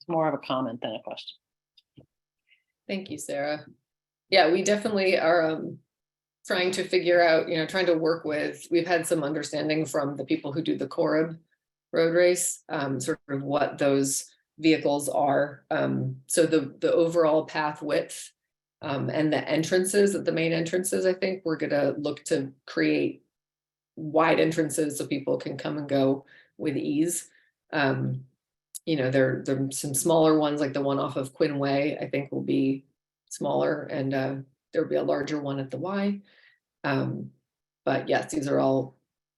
It's more of a comment than a question. Thank you, Sarah. Yeah, we definitely are trying to figure out, trying to work with, we've had some understanding from the people who do the Corib road race, sort of what those vehicles are. So the overall path width and the entrances, the main entrances, I think we're gonna look to create wide entrances so people can come and go with ease. There are some smaller ones, like the one off of Quinn Way, I think will be smaller, and there'll be a larger one at the Y. But yes, these are all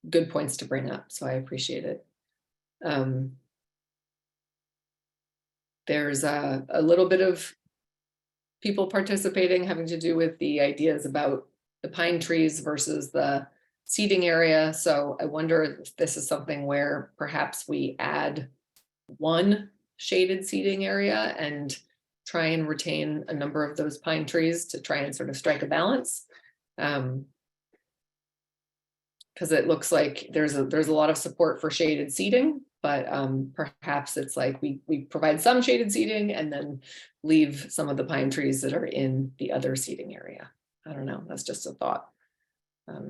good points to bring up, so I appreciate it. There's a little bit of people participating having to do with the ideas about the pine trees versus the seating area. So I wonder if this is something where perhaps we add one shaded seating area and try and retain a number of those pine trees to try and sort of strike a balance. Because it looks like there's a lot of support for shaded seating, but perhaps it's like we provide some shaded seating and then leave some of the pine trees that are in the other seating area. I don't know, that's just a thought.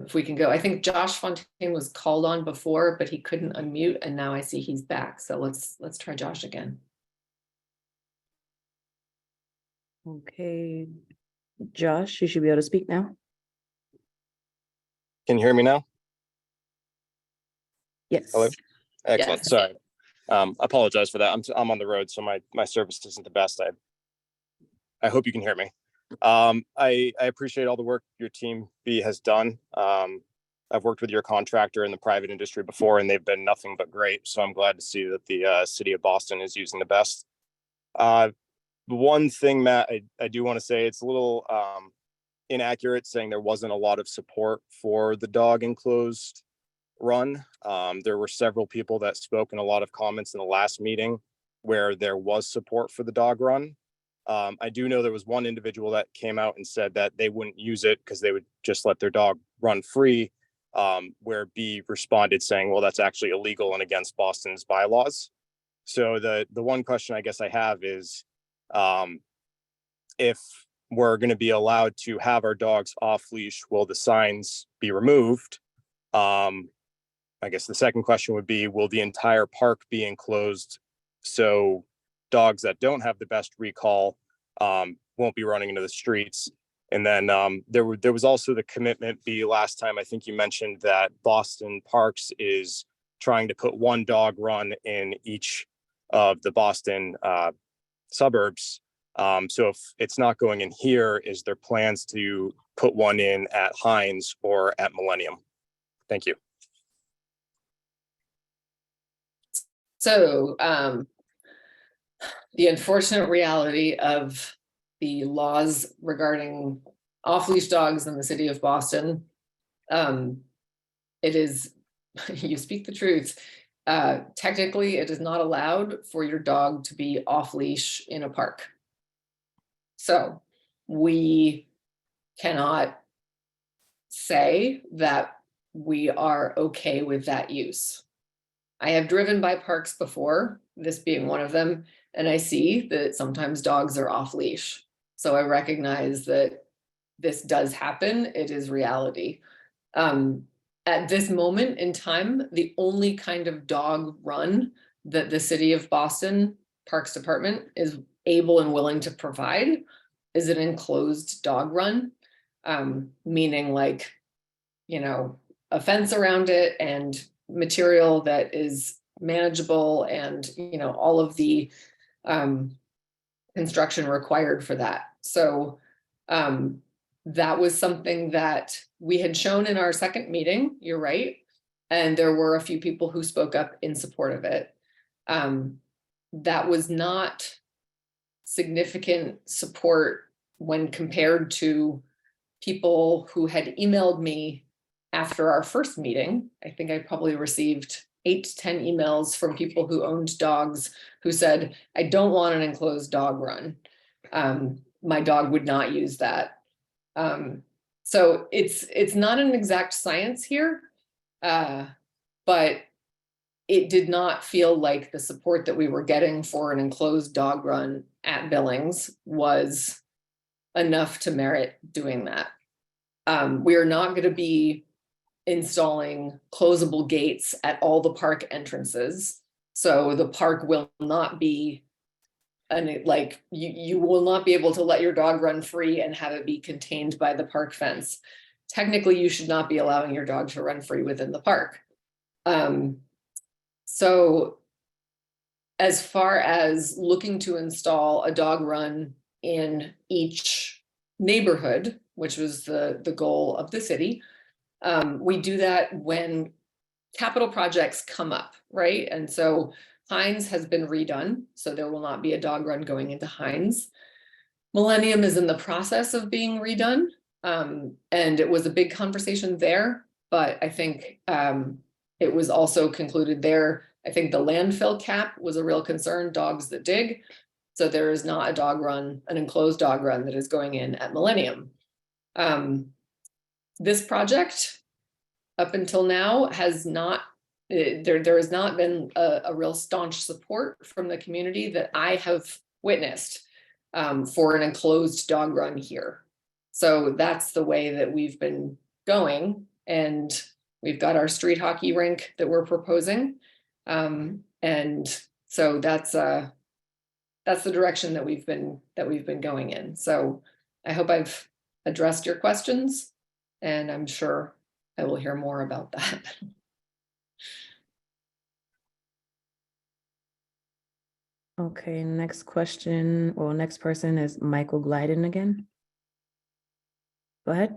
If we can go, I think Josh Fontaine was called on before, but he couldn't unmute, and now I see he's back. So let's try Josh again. Okay, Josh, you should be able to speak now. Can you hear me now? Yes. Hello? Excellent. Yes. Sorry. Apologize for that. I'm on the road, so my service isn't the best. I hope you can hear me. I appreciate all the work your team B has done. I've worked with your contractor in the private industry before, and they've been nothing but great. So I'm glad to see that the city of Boston is using the best. One thing, Matt, I do want to say, it's a little inaccurate saying there wasn't a lot of support for the dog enclosed run. There were several people that spoke and a lot of comments in the last meeting where there was support for the dog run. I do know there was one individual that came out and said that they wouldn't use it because they would just let their dog run free, where B responded saying, well, that's actually illegal and against Boston's bylaws. So the one question I guess I have is, if we're going to be allowed to have our dogs off leash, will the signs be removed? I guess the second question would be, will the entire park be enclosed so dogs that don't have the best recall won't be running into the streets? And then there was also the commitment B last time. I think you mentioned that Boston Parks is trying to put one dog run in each of the Boston suburbs. So if it's not going in here, is there plans to put one in at Hines or at Millennium? Thank you. So the unfortunate reality of the laws regarding off-leash dogs in the city of Boston, it is, you speak the truth. Technically, it is not allowed for your dog to be off-leash in a park. So we cannot say that we are okay with that use. I have driven by parks before, this being one of them, and I see that sometimes dogs are off leash. So I recognize that this does happen. It is reality. At this moment in time, the only kind of dog run that the city of Boston Parks Department is able and willing to provide is an enclosed dog run, meaning like, you know, a fence around it and material that is manageable and, you know, all of the construction required for that. So that was something that we had shown in our second meeting, you're right. And there were a few people who spoke up in support of it. That was not significant support when compared to people who had emailed me after our first meeting. I think I probably received 8 to 10 emails from people who owned dogs who said, I don't want an enclosed dog run. My dog would not use that. So it's not an exact science here, but it did not feel like the support that we were getting for an enclosed dog run at Billings was enough to merit doing that. We are not going to be installing closable gates at all the park entrances. So the park will not be, and like you will not be able to let your dog run free and have it be contained by the park fence. Technically, you should not be allowing your dog to run free within the park. So as far as looking to install a dog run in each neighborhood, which was the goal of the city, we do that when capital projects come up, right? And so Hines has been redone, so there will not be a dog run going into Hines. Millennium is in the process of being redone, and it was a big conversation there, but I think it was also concluded there. I think the landfill cap was a real concern, dogs that dig. So there is not a dog run, an enclosed dog run that is going in at Millennium. This project, up until now, has not, there has not been a real staunch support from the community that I have witnessed for an enclosed dog run here. So that's the way that we've been going. And we've got our street hockey rink that we're proposing. And so that's the direction that we've been going in. So I hope I've addressed your questions, and I'm sure I will hear more about that. Okay, next question, or next person is Michael Glyden again. Go ahead.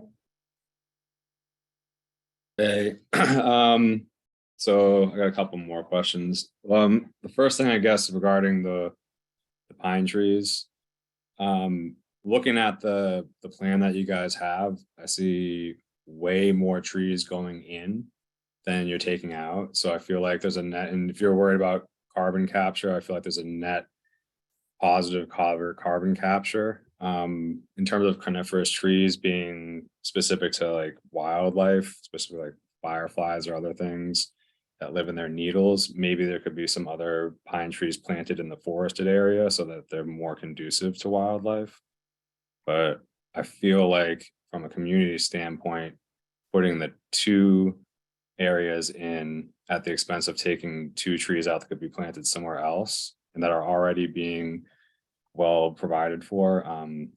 Hey, so I got a couple more questions. The first thing, I guess, regarding the pine trees. Looking at the plan that you guys have, I see way more trees going in than you're taking out. So I feel like there's a net, and if you're worried about carbon capture, I feel like there's a net positive carbon capture. In terms of coniferous trees being specific to like wildlife, specifically like fireflies or other things that live in their needles, maybe there could be some other pine trees planted in the forested area so that they're more conducive to wildlife. But I feel like from a community standpoint, putting the two areas in at the expense of taking 2 trees out that could be planted somewhere else and that are already being well provided for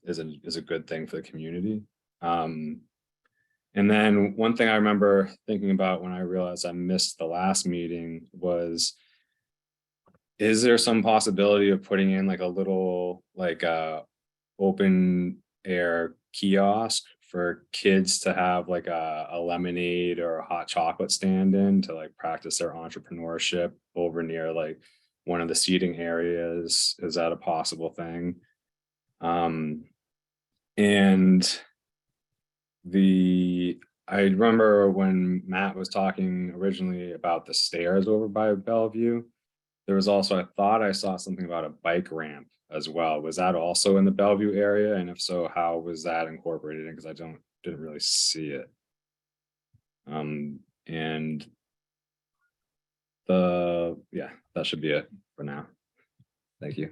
is a good thing for the community. And then one thing I remember thinking about when I realized I missed the last meeting was, is there some possibility of putting in like a little like open air kiosk for kids to have like a lemonade or a hot chocolate stand in to like practice their entrepreneurship over near like one of the seating areas? Is that a possible thing? And I remember when Matt was talking originally about the stairs over by Bellevue, there was also, I thought I saw something about a bike ramp as well. Was that also in the Bellevue area? And if so, how was that incorporated in? Because I didn't really see it. And yeah, that should be it for now. Thank you.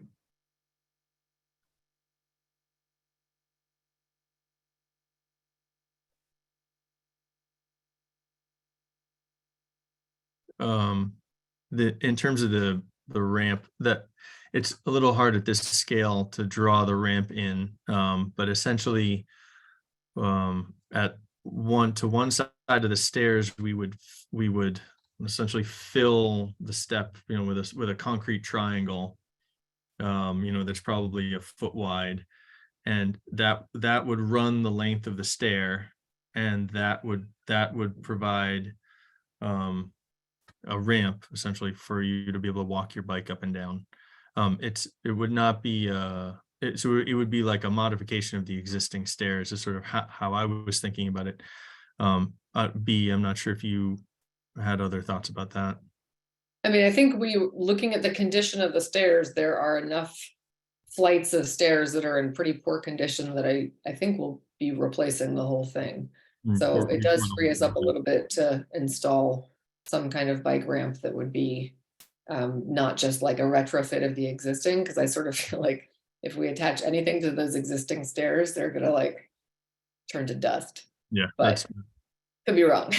In terms of the ramp, that it's a little hard at this scale to draw the ramp in, but essentially at one side of the stairs we would essentially fill the step, you know, with a concrete triangle, you know, that's probably a foot wide, and that would run the length of the stair, and that would provide a ramp essentially for you to be able to walk your bike up and down. It would not be so it would be like a modification of the existing stairs is sort of how I was thinking about it. B, I'm not sure if you had other thoughts about that. I mean, I think looking at the condition of the stairs, there are enough flights of stairs that are in pretty poor condition that I think we'll be replacing the whole thing. So it does free us up a little bit to install some kind of bike ramp that would be not just like a retrofit of the existing, because I sort of feel like if we attach anything to those existing stairs, they're gonna like turn to dust. Yeah, but could be wrong.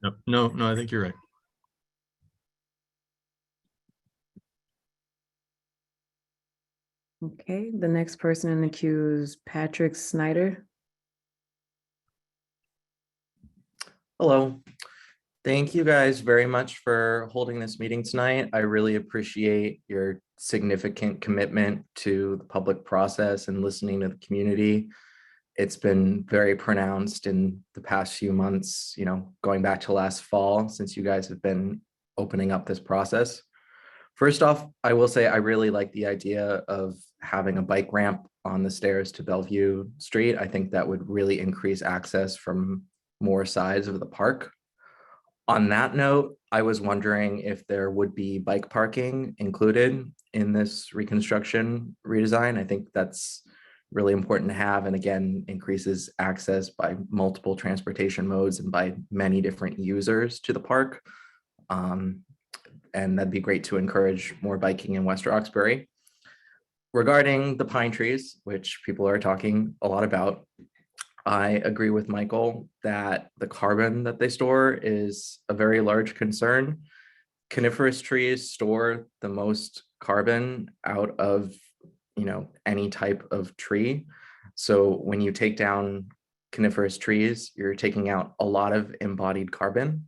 Yep. No, I think you're right. Okay, the next person in the queue is Patrick Snyder. Hello. Thank you guys very much for holding this meeting tonight. I really appreciate your significant commitment to the public process and listening to the community. It's been very pronounced in the past few months, you know, going back to last fall, since you guys have been opening up this process. First off, I will say I really like the idea of having a bike ramp on the stairs to Bellevue Street. I think that would really increase access from more sides of the park. On that note, I was wondering if there would be bike parking included in this reconstruction redesign. I think that's really important to have, and again, increases access by multiple transportation modes and by many different users to the park. And that'd be great to encourage more biking in West Roxbury. Regarding the pine trees, which people are talking a lot about, I agree with Michael that the carbon that they store is a very large concern. Coniferous trees store the most carbon out of, you know, any type of tree. So when you take down coniferous trees, you're taking out a lot of embodied carbon.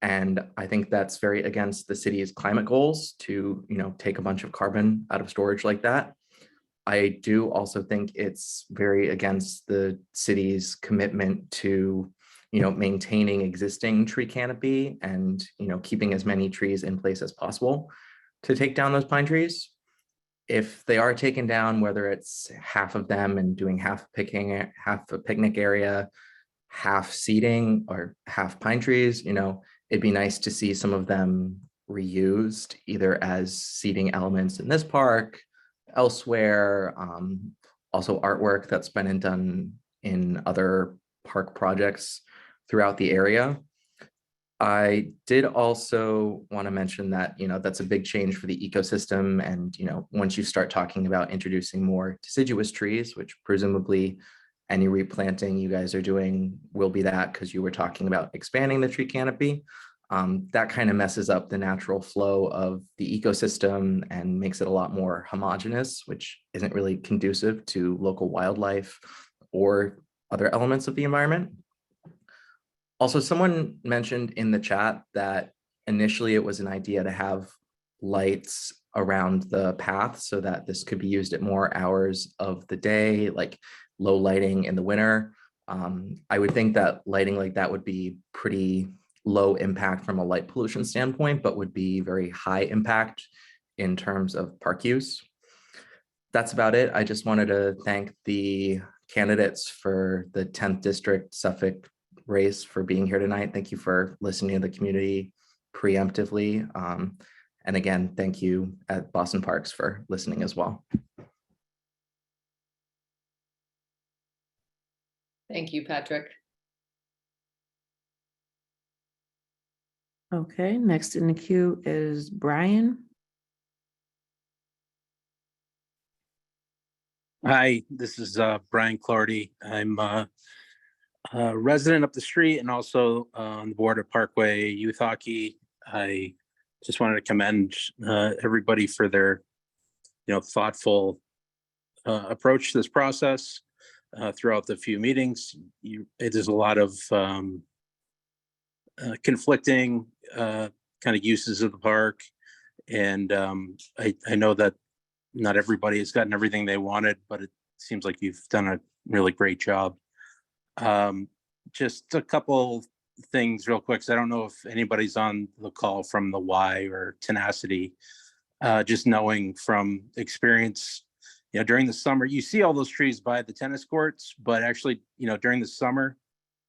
And I think that's very against the city's climate goals to, you know, take a bunch of carbon out of storage like that. I do also think it's very against the city's commitment to, you know, maintaining existing tree canopy and, you know, keeping as many trees in place as possible to take down those pine trees. If they are taken down, whether it's half of them and doing half a picnic area, half seating or half pine trees, you know, it'd be nice to see some of them reused, either as seating elements in this park, elsewhere, also artwork that's been done in other park projects throughout the area. I did also want to mention that, that's a big change for the ecosystem. And, once you start talking about introducing more deciduous trees, which presumably any replanting you guys are doing will be that, because you were talking about expanding the tree canopy. That kind of messes up the natural flow of the ecosystem and makes it a lot more homogeneous, which isn't really conducive to local wildlife or other elements of the environment. Also, someone mentioned in the chat that initially it was an idea to have lights around the path so that this could be used at more hours of the day, like low lighting in the winter. I would think that lighting like that would be pretty low impact from a light pollution standpoint, but would be very high impact in terms of park use. That's about it. I just wanted to thank the candidates for the 10th District Suffolk race for being here tonight. Thank you for listening to the community preemptively. And again, thank you at Boston Parks for listening as well. Thank you, Patrick. Okay, next in the queue is Brian. Hi, this is Brian Clardy. I'm a resident up the street and also on the board of Parkway Youth Hockey. I just wanted to commend everybody for their, thoughtful approach to this process throughout the few meetings. It is a lot of conflicting kind of uses of the park, and I know that not everybody has gotten everything they wanted, but it seems like you've done a really great job. Just a couple things real quick, because I don't know if anybody's on the call from the Y or Tenacity. Just knowing from experience, during the summer, you see all those trees by the tennis courts, but actually, during the summer,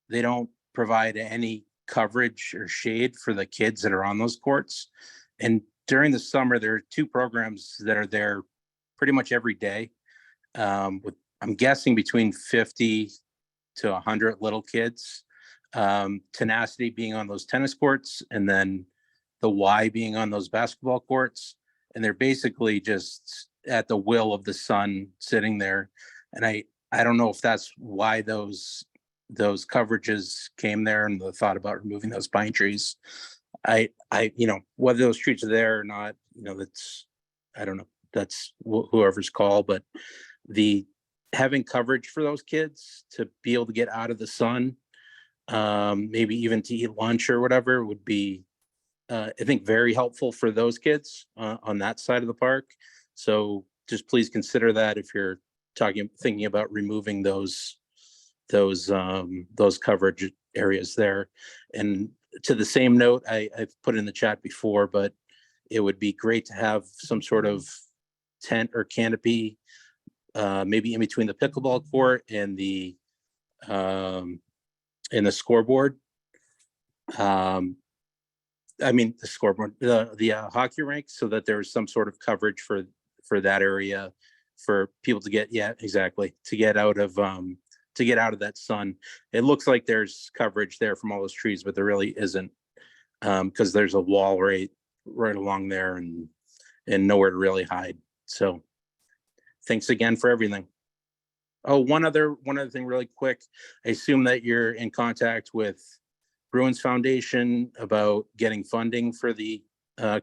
they don't provide any coverage or shade for the kids that are on those courts. And during the summer, there are two programs that are there pretty much every day, with, I'm guessing, between 50 to 100 little kids. Tenacity being on those tennis courts, and then the Y being on those basketball courts. And they're basically just at the will of the sun sitting there. And I don't know if that's why those coverages came there and the thought about removing those pine trees. I whether those trees are there or not, that's, I don't know, that's whoever's call, but the having coverage for those kids to be able to get out of the sun, maybe even to eat lunch or whatever, would be, I think, very helpful for those kids on that side of the park. So just please consider that if you're thinking about removing those coverage areas there. And to the same note, I've put in the chat before, but it would be great to have some sort of tent or canopy, maybe in between the pickleball court and the scoreboard. The scoreboard, the hockey rink, so that there's some sort of coverage for that area for people to get, to get out of that sun. It looks like there's coverage there from all those trees, but there really isn't, because there's a wall right along there and nowhere to really hide. So thanks again for everything. Oh, one other thing really quick. I assume that you're in contact with Bruins Foundation about getting funding for the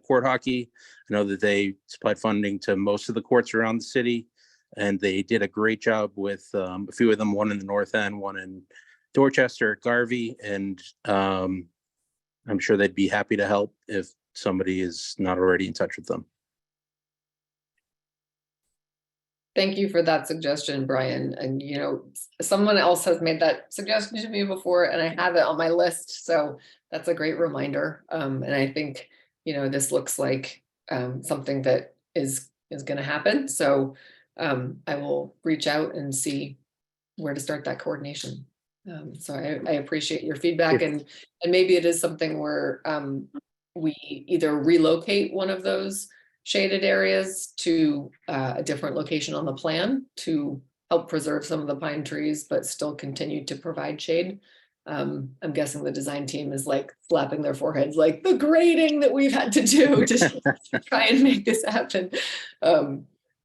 court hockey. I know that they supplied funding to most of the courts around the city, and they did a great job with a few of them, one in the North End, one in Dorchester, Garvey, and I'm sure they'd be happy to help if somebody is not already in touch with them. Thank you for that suggestion, Brian. And, someone else has made that suggestion to me before, and I have it on my list. So that's a great reminder. And I think, this looks like something that is going to happen. So I will reach out and see where to start that coordination. So I appreciate your feedback, and maybe it is something where we either relocate one of those shaded areas to a different location on the plan to help preserve some of the pine trees, but still continue to provide shade. I'm guessing the design team is like slapping their foreheads, like the grading that we've had to do to try and make this happen.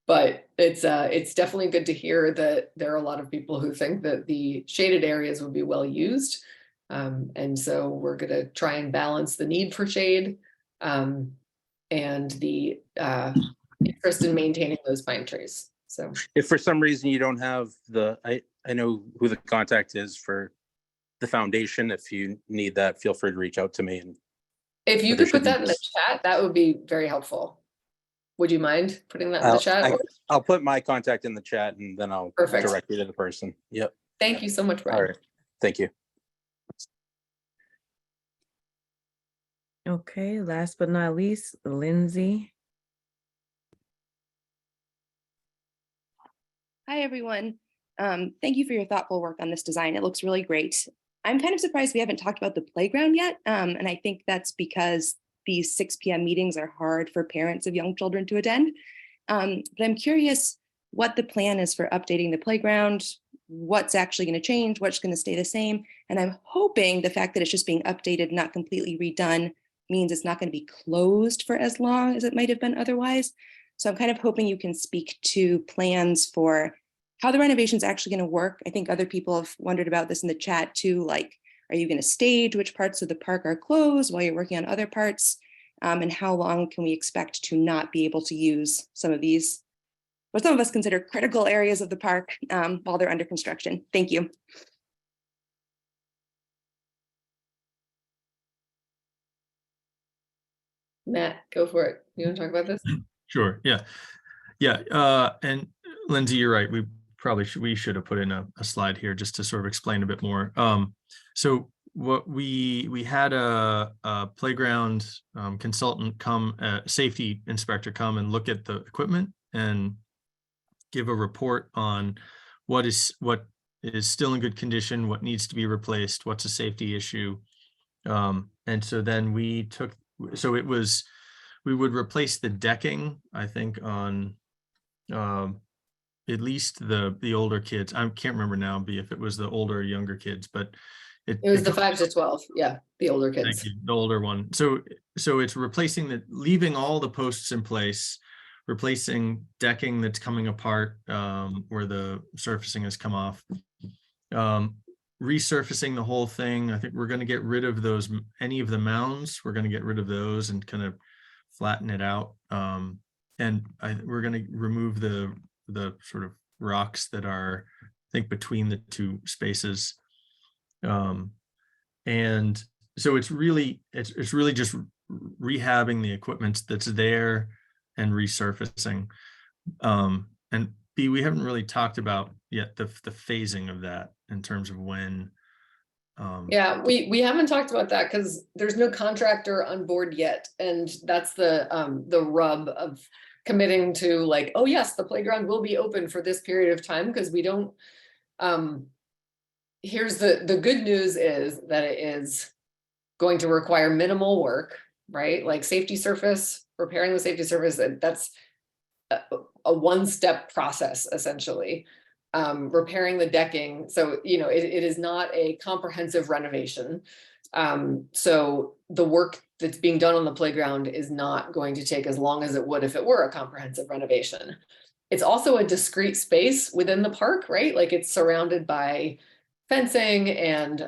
But it's definitely good to hear that there are a lot of people who think that the shaded areas would be well used. And so we're going to try and balance the need for shade and the interest in maintaining those pine trees. So If for some reason you don't have I know who the contact is for the foundation. If you need that, feel free to reach out to me. And if you could put that in the chat, that would be very helpful. Would you mind putting that in the chat? I'll put my contact in the chat, and then I'll direct you to the person. Yep. Thank you so much, Brian. All right. Thank you. Okay, last but not least, Lindsay. Hi, everyone. Thank you for your thoughtful work on this design. It looks really great. I'm kind of surprised we haven't talked about the playground yet. And I think that's because these 6 p.m. meetings are hard for parents of young children to attend. But I'm curious what the plan is for updating the playground, what's actually going to change, what's going to stay the same. And I'm hoping the fact that it's just being updated, not completely redone, means it's not going to be closed for as long as it might have been otherwise. So I'm kind of hoping you can speak to plans for how the renovation is actually going to work. I think other people have wondered about this in the chat too, like, are you going to stage which parts of the park are closed while you're working on other parts? And how long can we expect to not be able to use some of these, what some of us consider critical areas of the park while they're under construction? Thank you. Matt, go for it. You want to talk about this? Sure. Yeah. And Lindsay, you're right. We should have put in a slide here just to sort of explain a bit more. So what we had a playground consultant come, safety inspector come and look at the equipment and give a report on what is still in good condition, what needs to be replaced, what's a safety issue. And so then we would replace the decking, I think, on at least the older kids. I can't remember now, if it was the older or younger kids, but it was the 5 to 12. Yeah, the older kids. Thank you, the older one. So it's replacing leaving all the posts in place, replacing decking that's coming apart where the surfacing has come off, resurfacing the whole thing. I think we're going to get rid of any of the mounds. We're going to get rid of those and kind of flatten it out. And we're going to remove the sort of rocks that are, I think, between the two spaces. And so it's really just rehabbing the equipment that's there and resurfacing. And B, we haven't really talked about yet the phasing of that in terms of when. Yeah, we haven't talked about that because there's no contractor on board yet, and that's the rub of committing to, like, oh yes, the playground will be open for this period of time, because we don't. Here's the good news is that it is going to require minimal work, right? Like safety surface, repairing the safety surface, that's a one-step process essentially. Repairing the decking, so it is not a comprehensive renovation. So the work that's being done on the playground is not going to take as long as it would if it were a comprehensive renovation. It's also a discrete space within the park, right? Like it's surrounded by fencing, and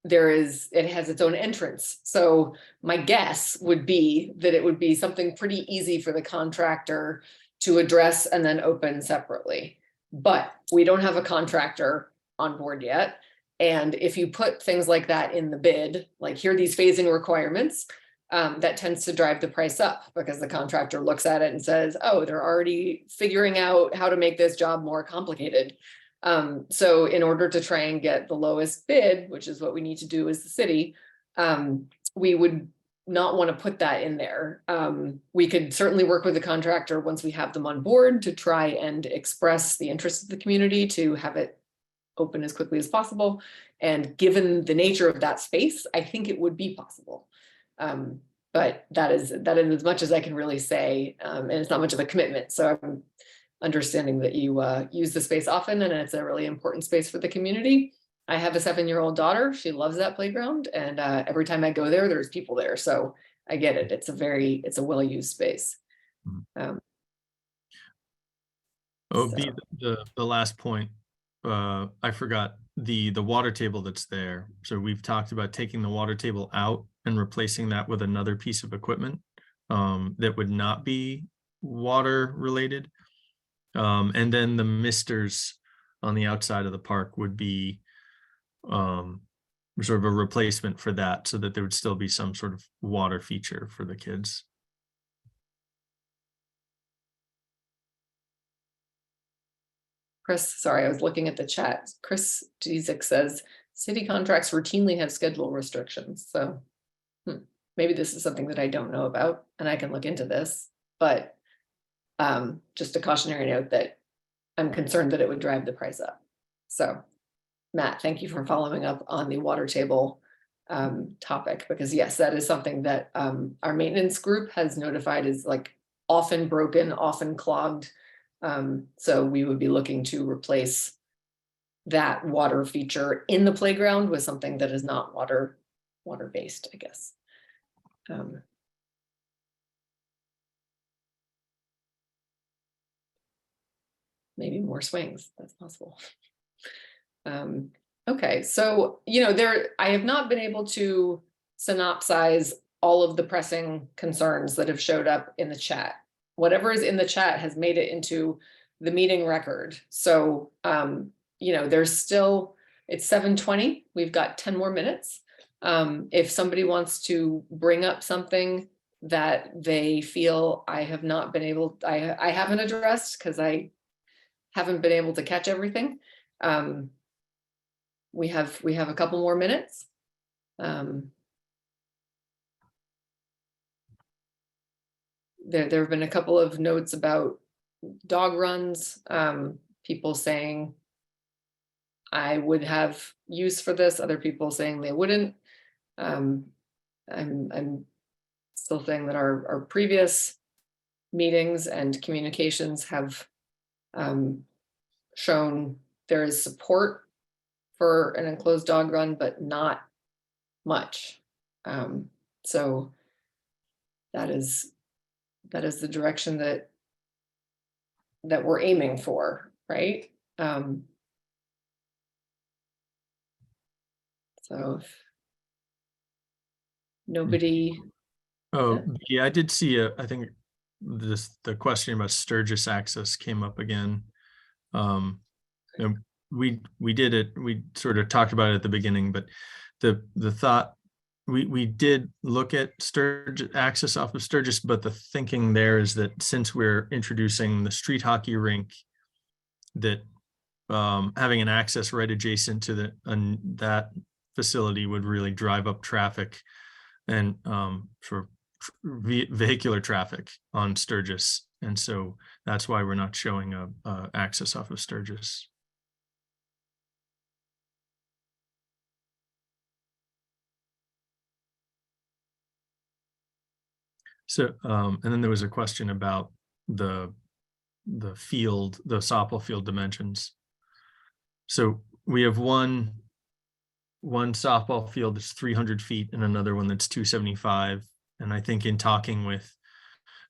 it has its own entrance. So my guess would be that it would be something pretty easy for the contractor to address and then open separately. But we don't have a contractor on board yet. And if you put things like that in the bid, like here are these phasing requirements, that tends to drive the price up, because the contractor looks at it and says, oh, they're already figuring out how to make this job more complicated. So in order to try and get the lowest bid, which is what we need to do as the city, we would not want to put that in there. We could certainly work with the contractor once we have them on board to try and express the interest of the community to have it open as quickly as possible. And given the nature of that space, I think it would be possible. But that is as much as I can really say, and it's not much of a commitment. So I'm understanding that you use the space often, and it's a really important space for the community. I have a 7-year-old daughter. She loves that playground, and every time I go there, there's people there. So I get it. It's a well-used space. The last point, I forgot the water table that's there. So we've talked about taking the water table out and replacing that with another piece of equipment that would not be water related. And then the misters on the outside of the park would be sort of a replacement for that, so that there would still be some sort of water feature for the kids. Chris, sorry, I was looking at the chat. Chris Dzizik says, city contracts routinely have schedule restrictions. So maybe this is something that I don't know about, and I can look into this, but just a cautionary note that I'm concerned that it would drive the price up. So Matt, thank you for following up on the water table topic, because yes, that is something that our maintenance group has notified is like often broken, often clogged. So we would be looking to replace that water feature in the playground with something that is not water-based, I guess. Maybe more swings, that's possible. Okay, so, I have not been able to synopsize all of the pressing concerns that have showed up in the chat. Whatever is in the chat has made it into the meeting record. So, there's still, it's 7:20. We've got 10 more minutes. If somebody wants to bring up something that they feel I have not been able, I haven't addressed because I haven't been able to catch everything. We have a couple more minutes. There have been a couple of notes about dog runs, people saying I would have use for this, other people saying they wouldn't. I'm still saying that our previous meetings and communications have shown there is support for an enclosed dog run, but not much. So that is the direction that we're aiming for, right? So if nobody. Oh, yeah, I did see I think the question about Sturgis access came up again. And we did it, we sort of talked about it at the beginning, but the thought, we did look at Sturgis access off of Sturgis, but the thinking there is that since we're introducing the street hockey rink, that having an access right adjacent to that facility would really drive up traffic and for vehicular traffic on Sturgis. And so that's why we're not showing a access off of Sturgis. So, and then there was a question about the field, the softball field dimensions. So we have one softball field that's 300 feet and another one that's 275. And I think in talking with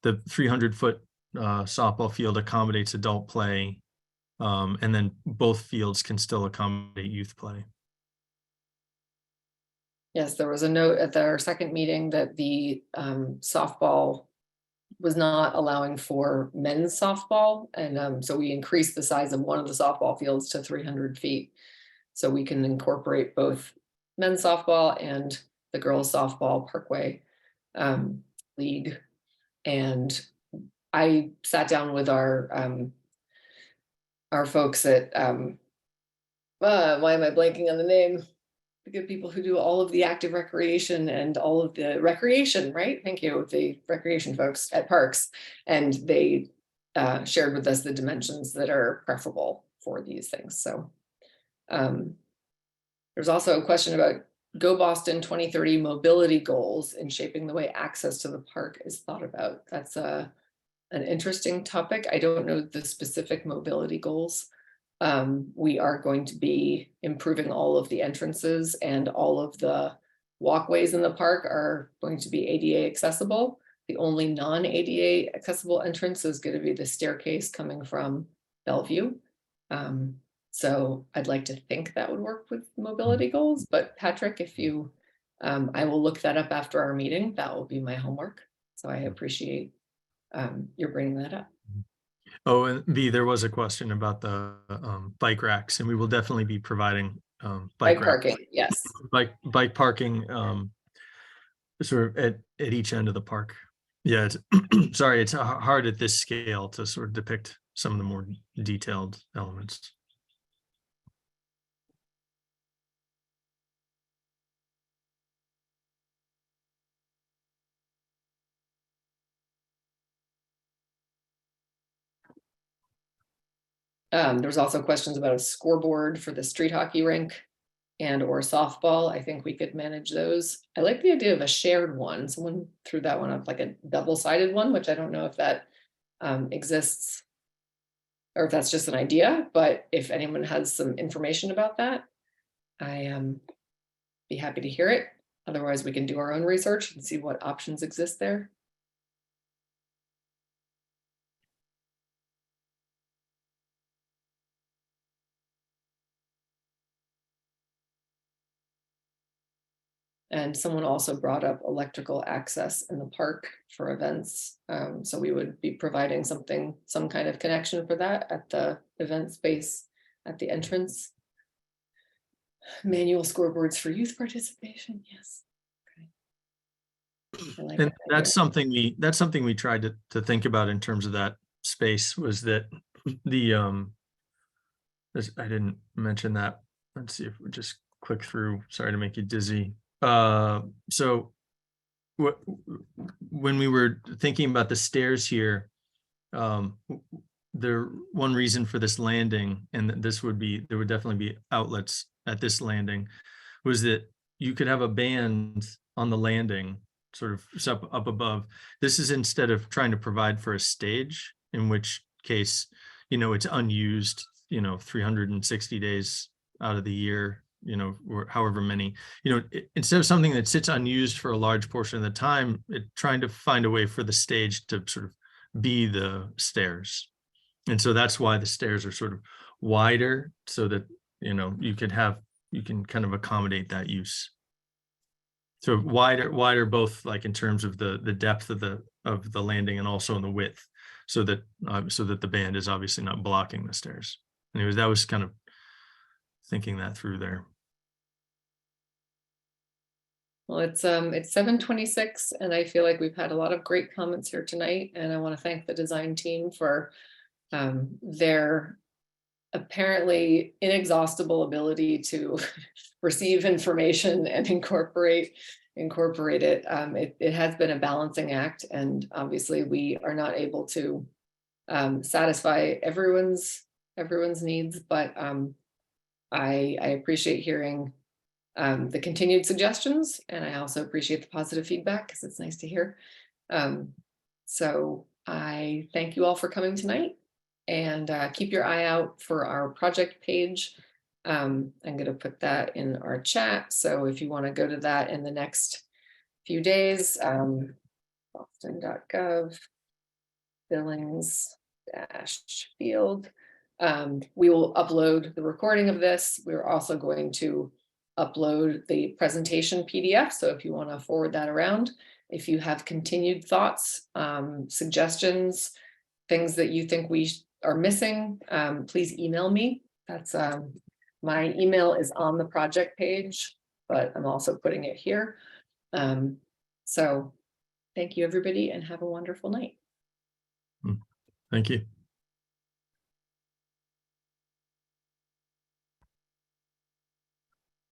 the 300-foot softball field accommodates adult play, and then both fields can still accommodate youth play. Yes, there was a note at our second meeting that the softball was not allowing for men's softball. And so we increased the size of one of the softball fields to 300 feet. So we can incorporate both men's softball and the girls softball Parkway league. And I sat down with our folks at, why am I blanking on the name? The good people who do all of the active recreation and all of the recreation, right? Thank you, the recreation folks at Parks. And they shared with us the dimensions that are preferable for these things. So There's also a question about Go Boston 2030 mobility goals in shaping the way access to the park is thought about. That's an interesting topic. I don't know the specific mobility goals. We are going to be improving all of the entrances, and all of the walkways in the park are going to be ADA accessible. The only non-ADA accessible entrance is going to be the staircase coming from Bellevue. So I'd like to think that would work with mobility goals, but Patrick, if you, I will look that up after our meeting. That will be my homework. So I appreciate your bringing that up. Oh, and B, there was a question about the bike racks, and we will definitely be providing Bike racks. parking, yes. Bike parking sort of at each end of the park. Yeah, it's sorry, it's hard at this scale to sort of depict some of the more detailed elements. There's also questions about a scoreboard for the street hockey rink and or softball. I think we could manage those. I like the idea of a shared one. Someone threw that one up, like a double-sided one, which I don't know if that exists or if that's just an idea, but if anyone has some information about that, I be happy to hear it. Otherwise, we can do our own research and see what options exist there. And someone also brought up electrical access in the park for events. So we would be providing some kind of connection for that at the event space at the entrance. Manual scoreboards for youth participation, yes. Okay. I like And that that's something we tried to think about in terms of that space, was that the I didn't mention that. Let's see if we just click through. Sorry to make you dizzy. So when we were thinking about the stairs here, there one reason for this landing, and there would definitely be outlets at this landing, was that you could have a band on the landing, sort of up above. This is instead of trying to provide for a stage, in which case, it's unused, 360 days out of the year, or however many, instead of something that sits unused for a large portion of the time, trying to find a way for the stage to sort of be the stairs. And so that's why the stairs are sort of wider, so that, you can kind of accommodate that use. So wider, both like in terms of the depth of the landing and also in the width, so that the band is obviously not blocking the stairs. Anyways, that was kind of thinking that through there. Well, it's 7:26, and I feel like we've had a lot of great comments here tonight, and I want to thank the design team for their apparently inexhaustible ability to receive information and incorporate it. It has been a balancing act, and obviously we are not able to satisfy everyone's needs, but I appreciate hearing the continued suggestions, and I also appreciate the positive feedback, because it's nice to hear. So I thank you all for coming tonight, and keep your eye out for our project page. I'm going to put that in our chat, so if you want to go to that in the next few days, boston.gov billings-field. We will upload the recording of this. We're also going to upload the presentation PDF. So if you want to forward that around, if you have continued thoughts, suggestions, things that you think we are missing, please email me. That's my email is on the project page, but I'm also putting it here. So thank you, everybody, and have a wonderful night. Thank you.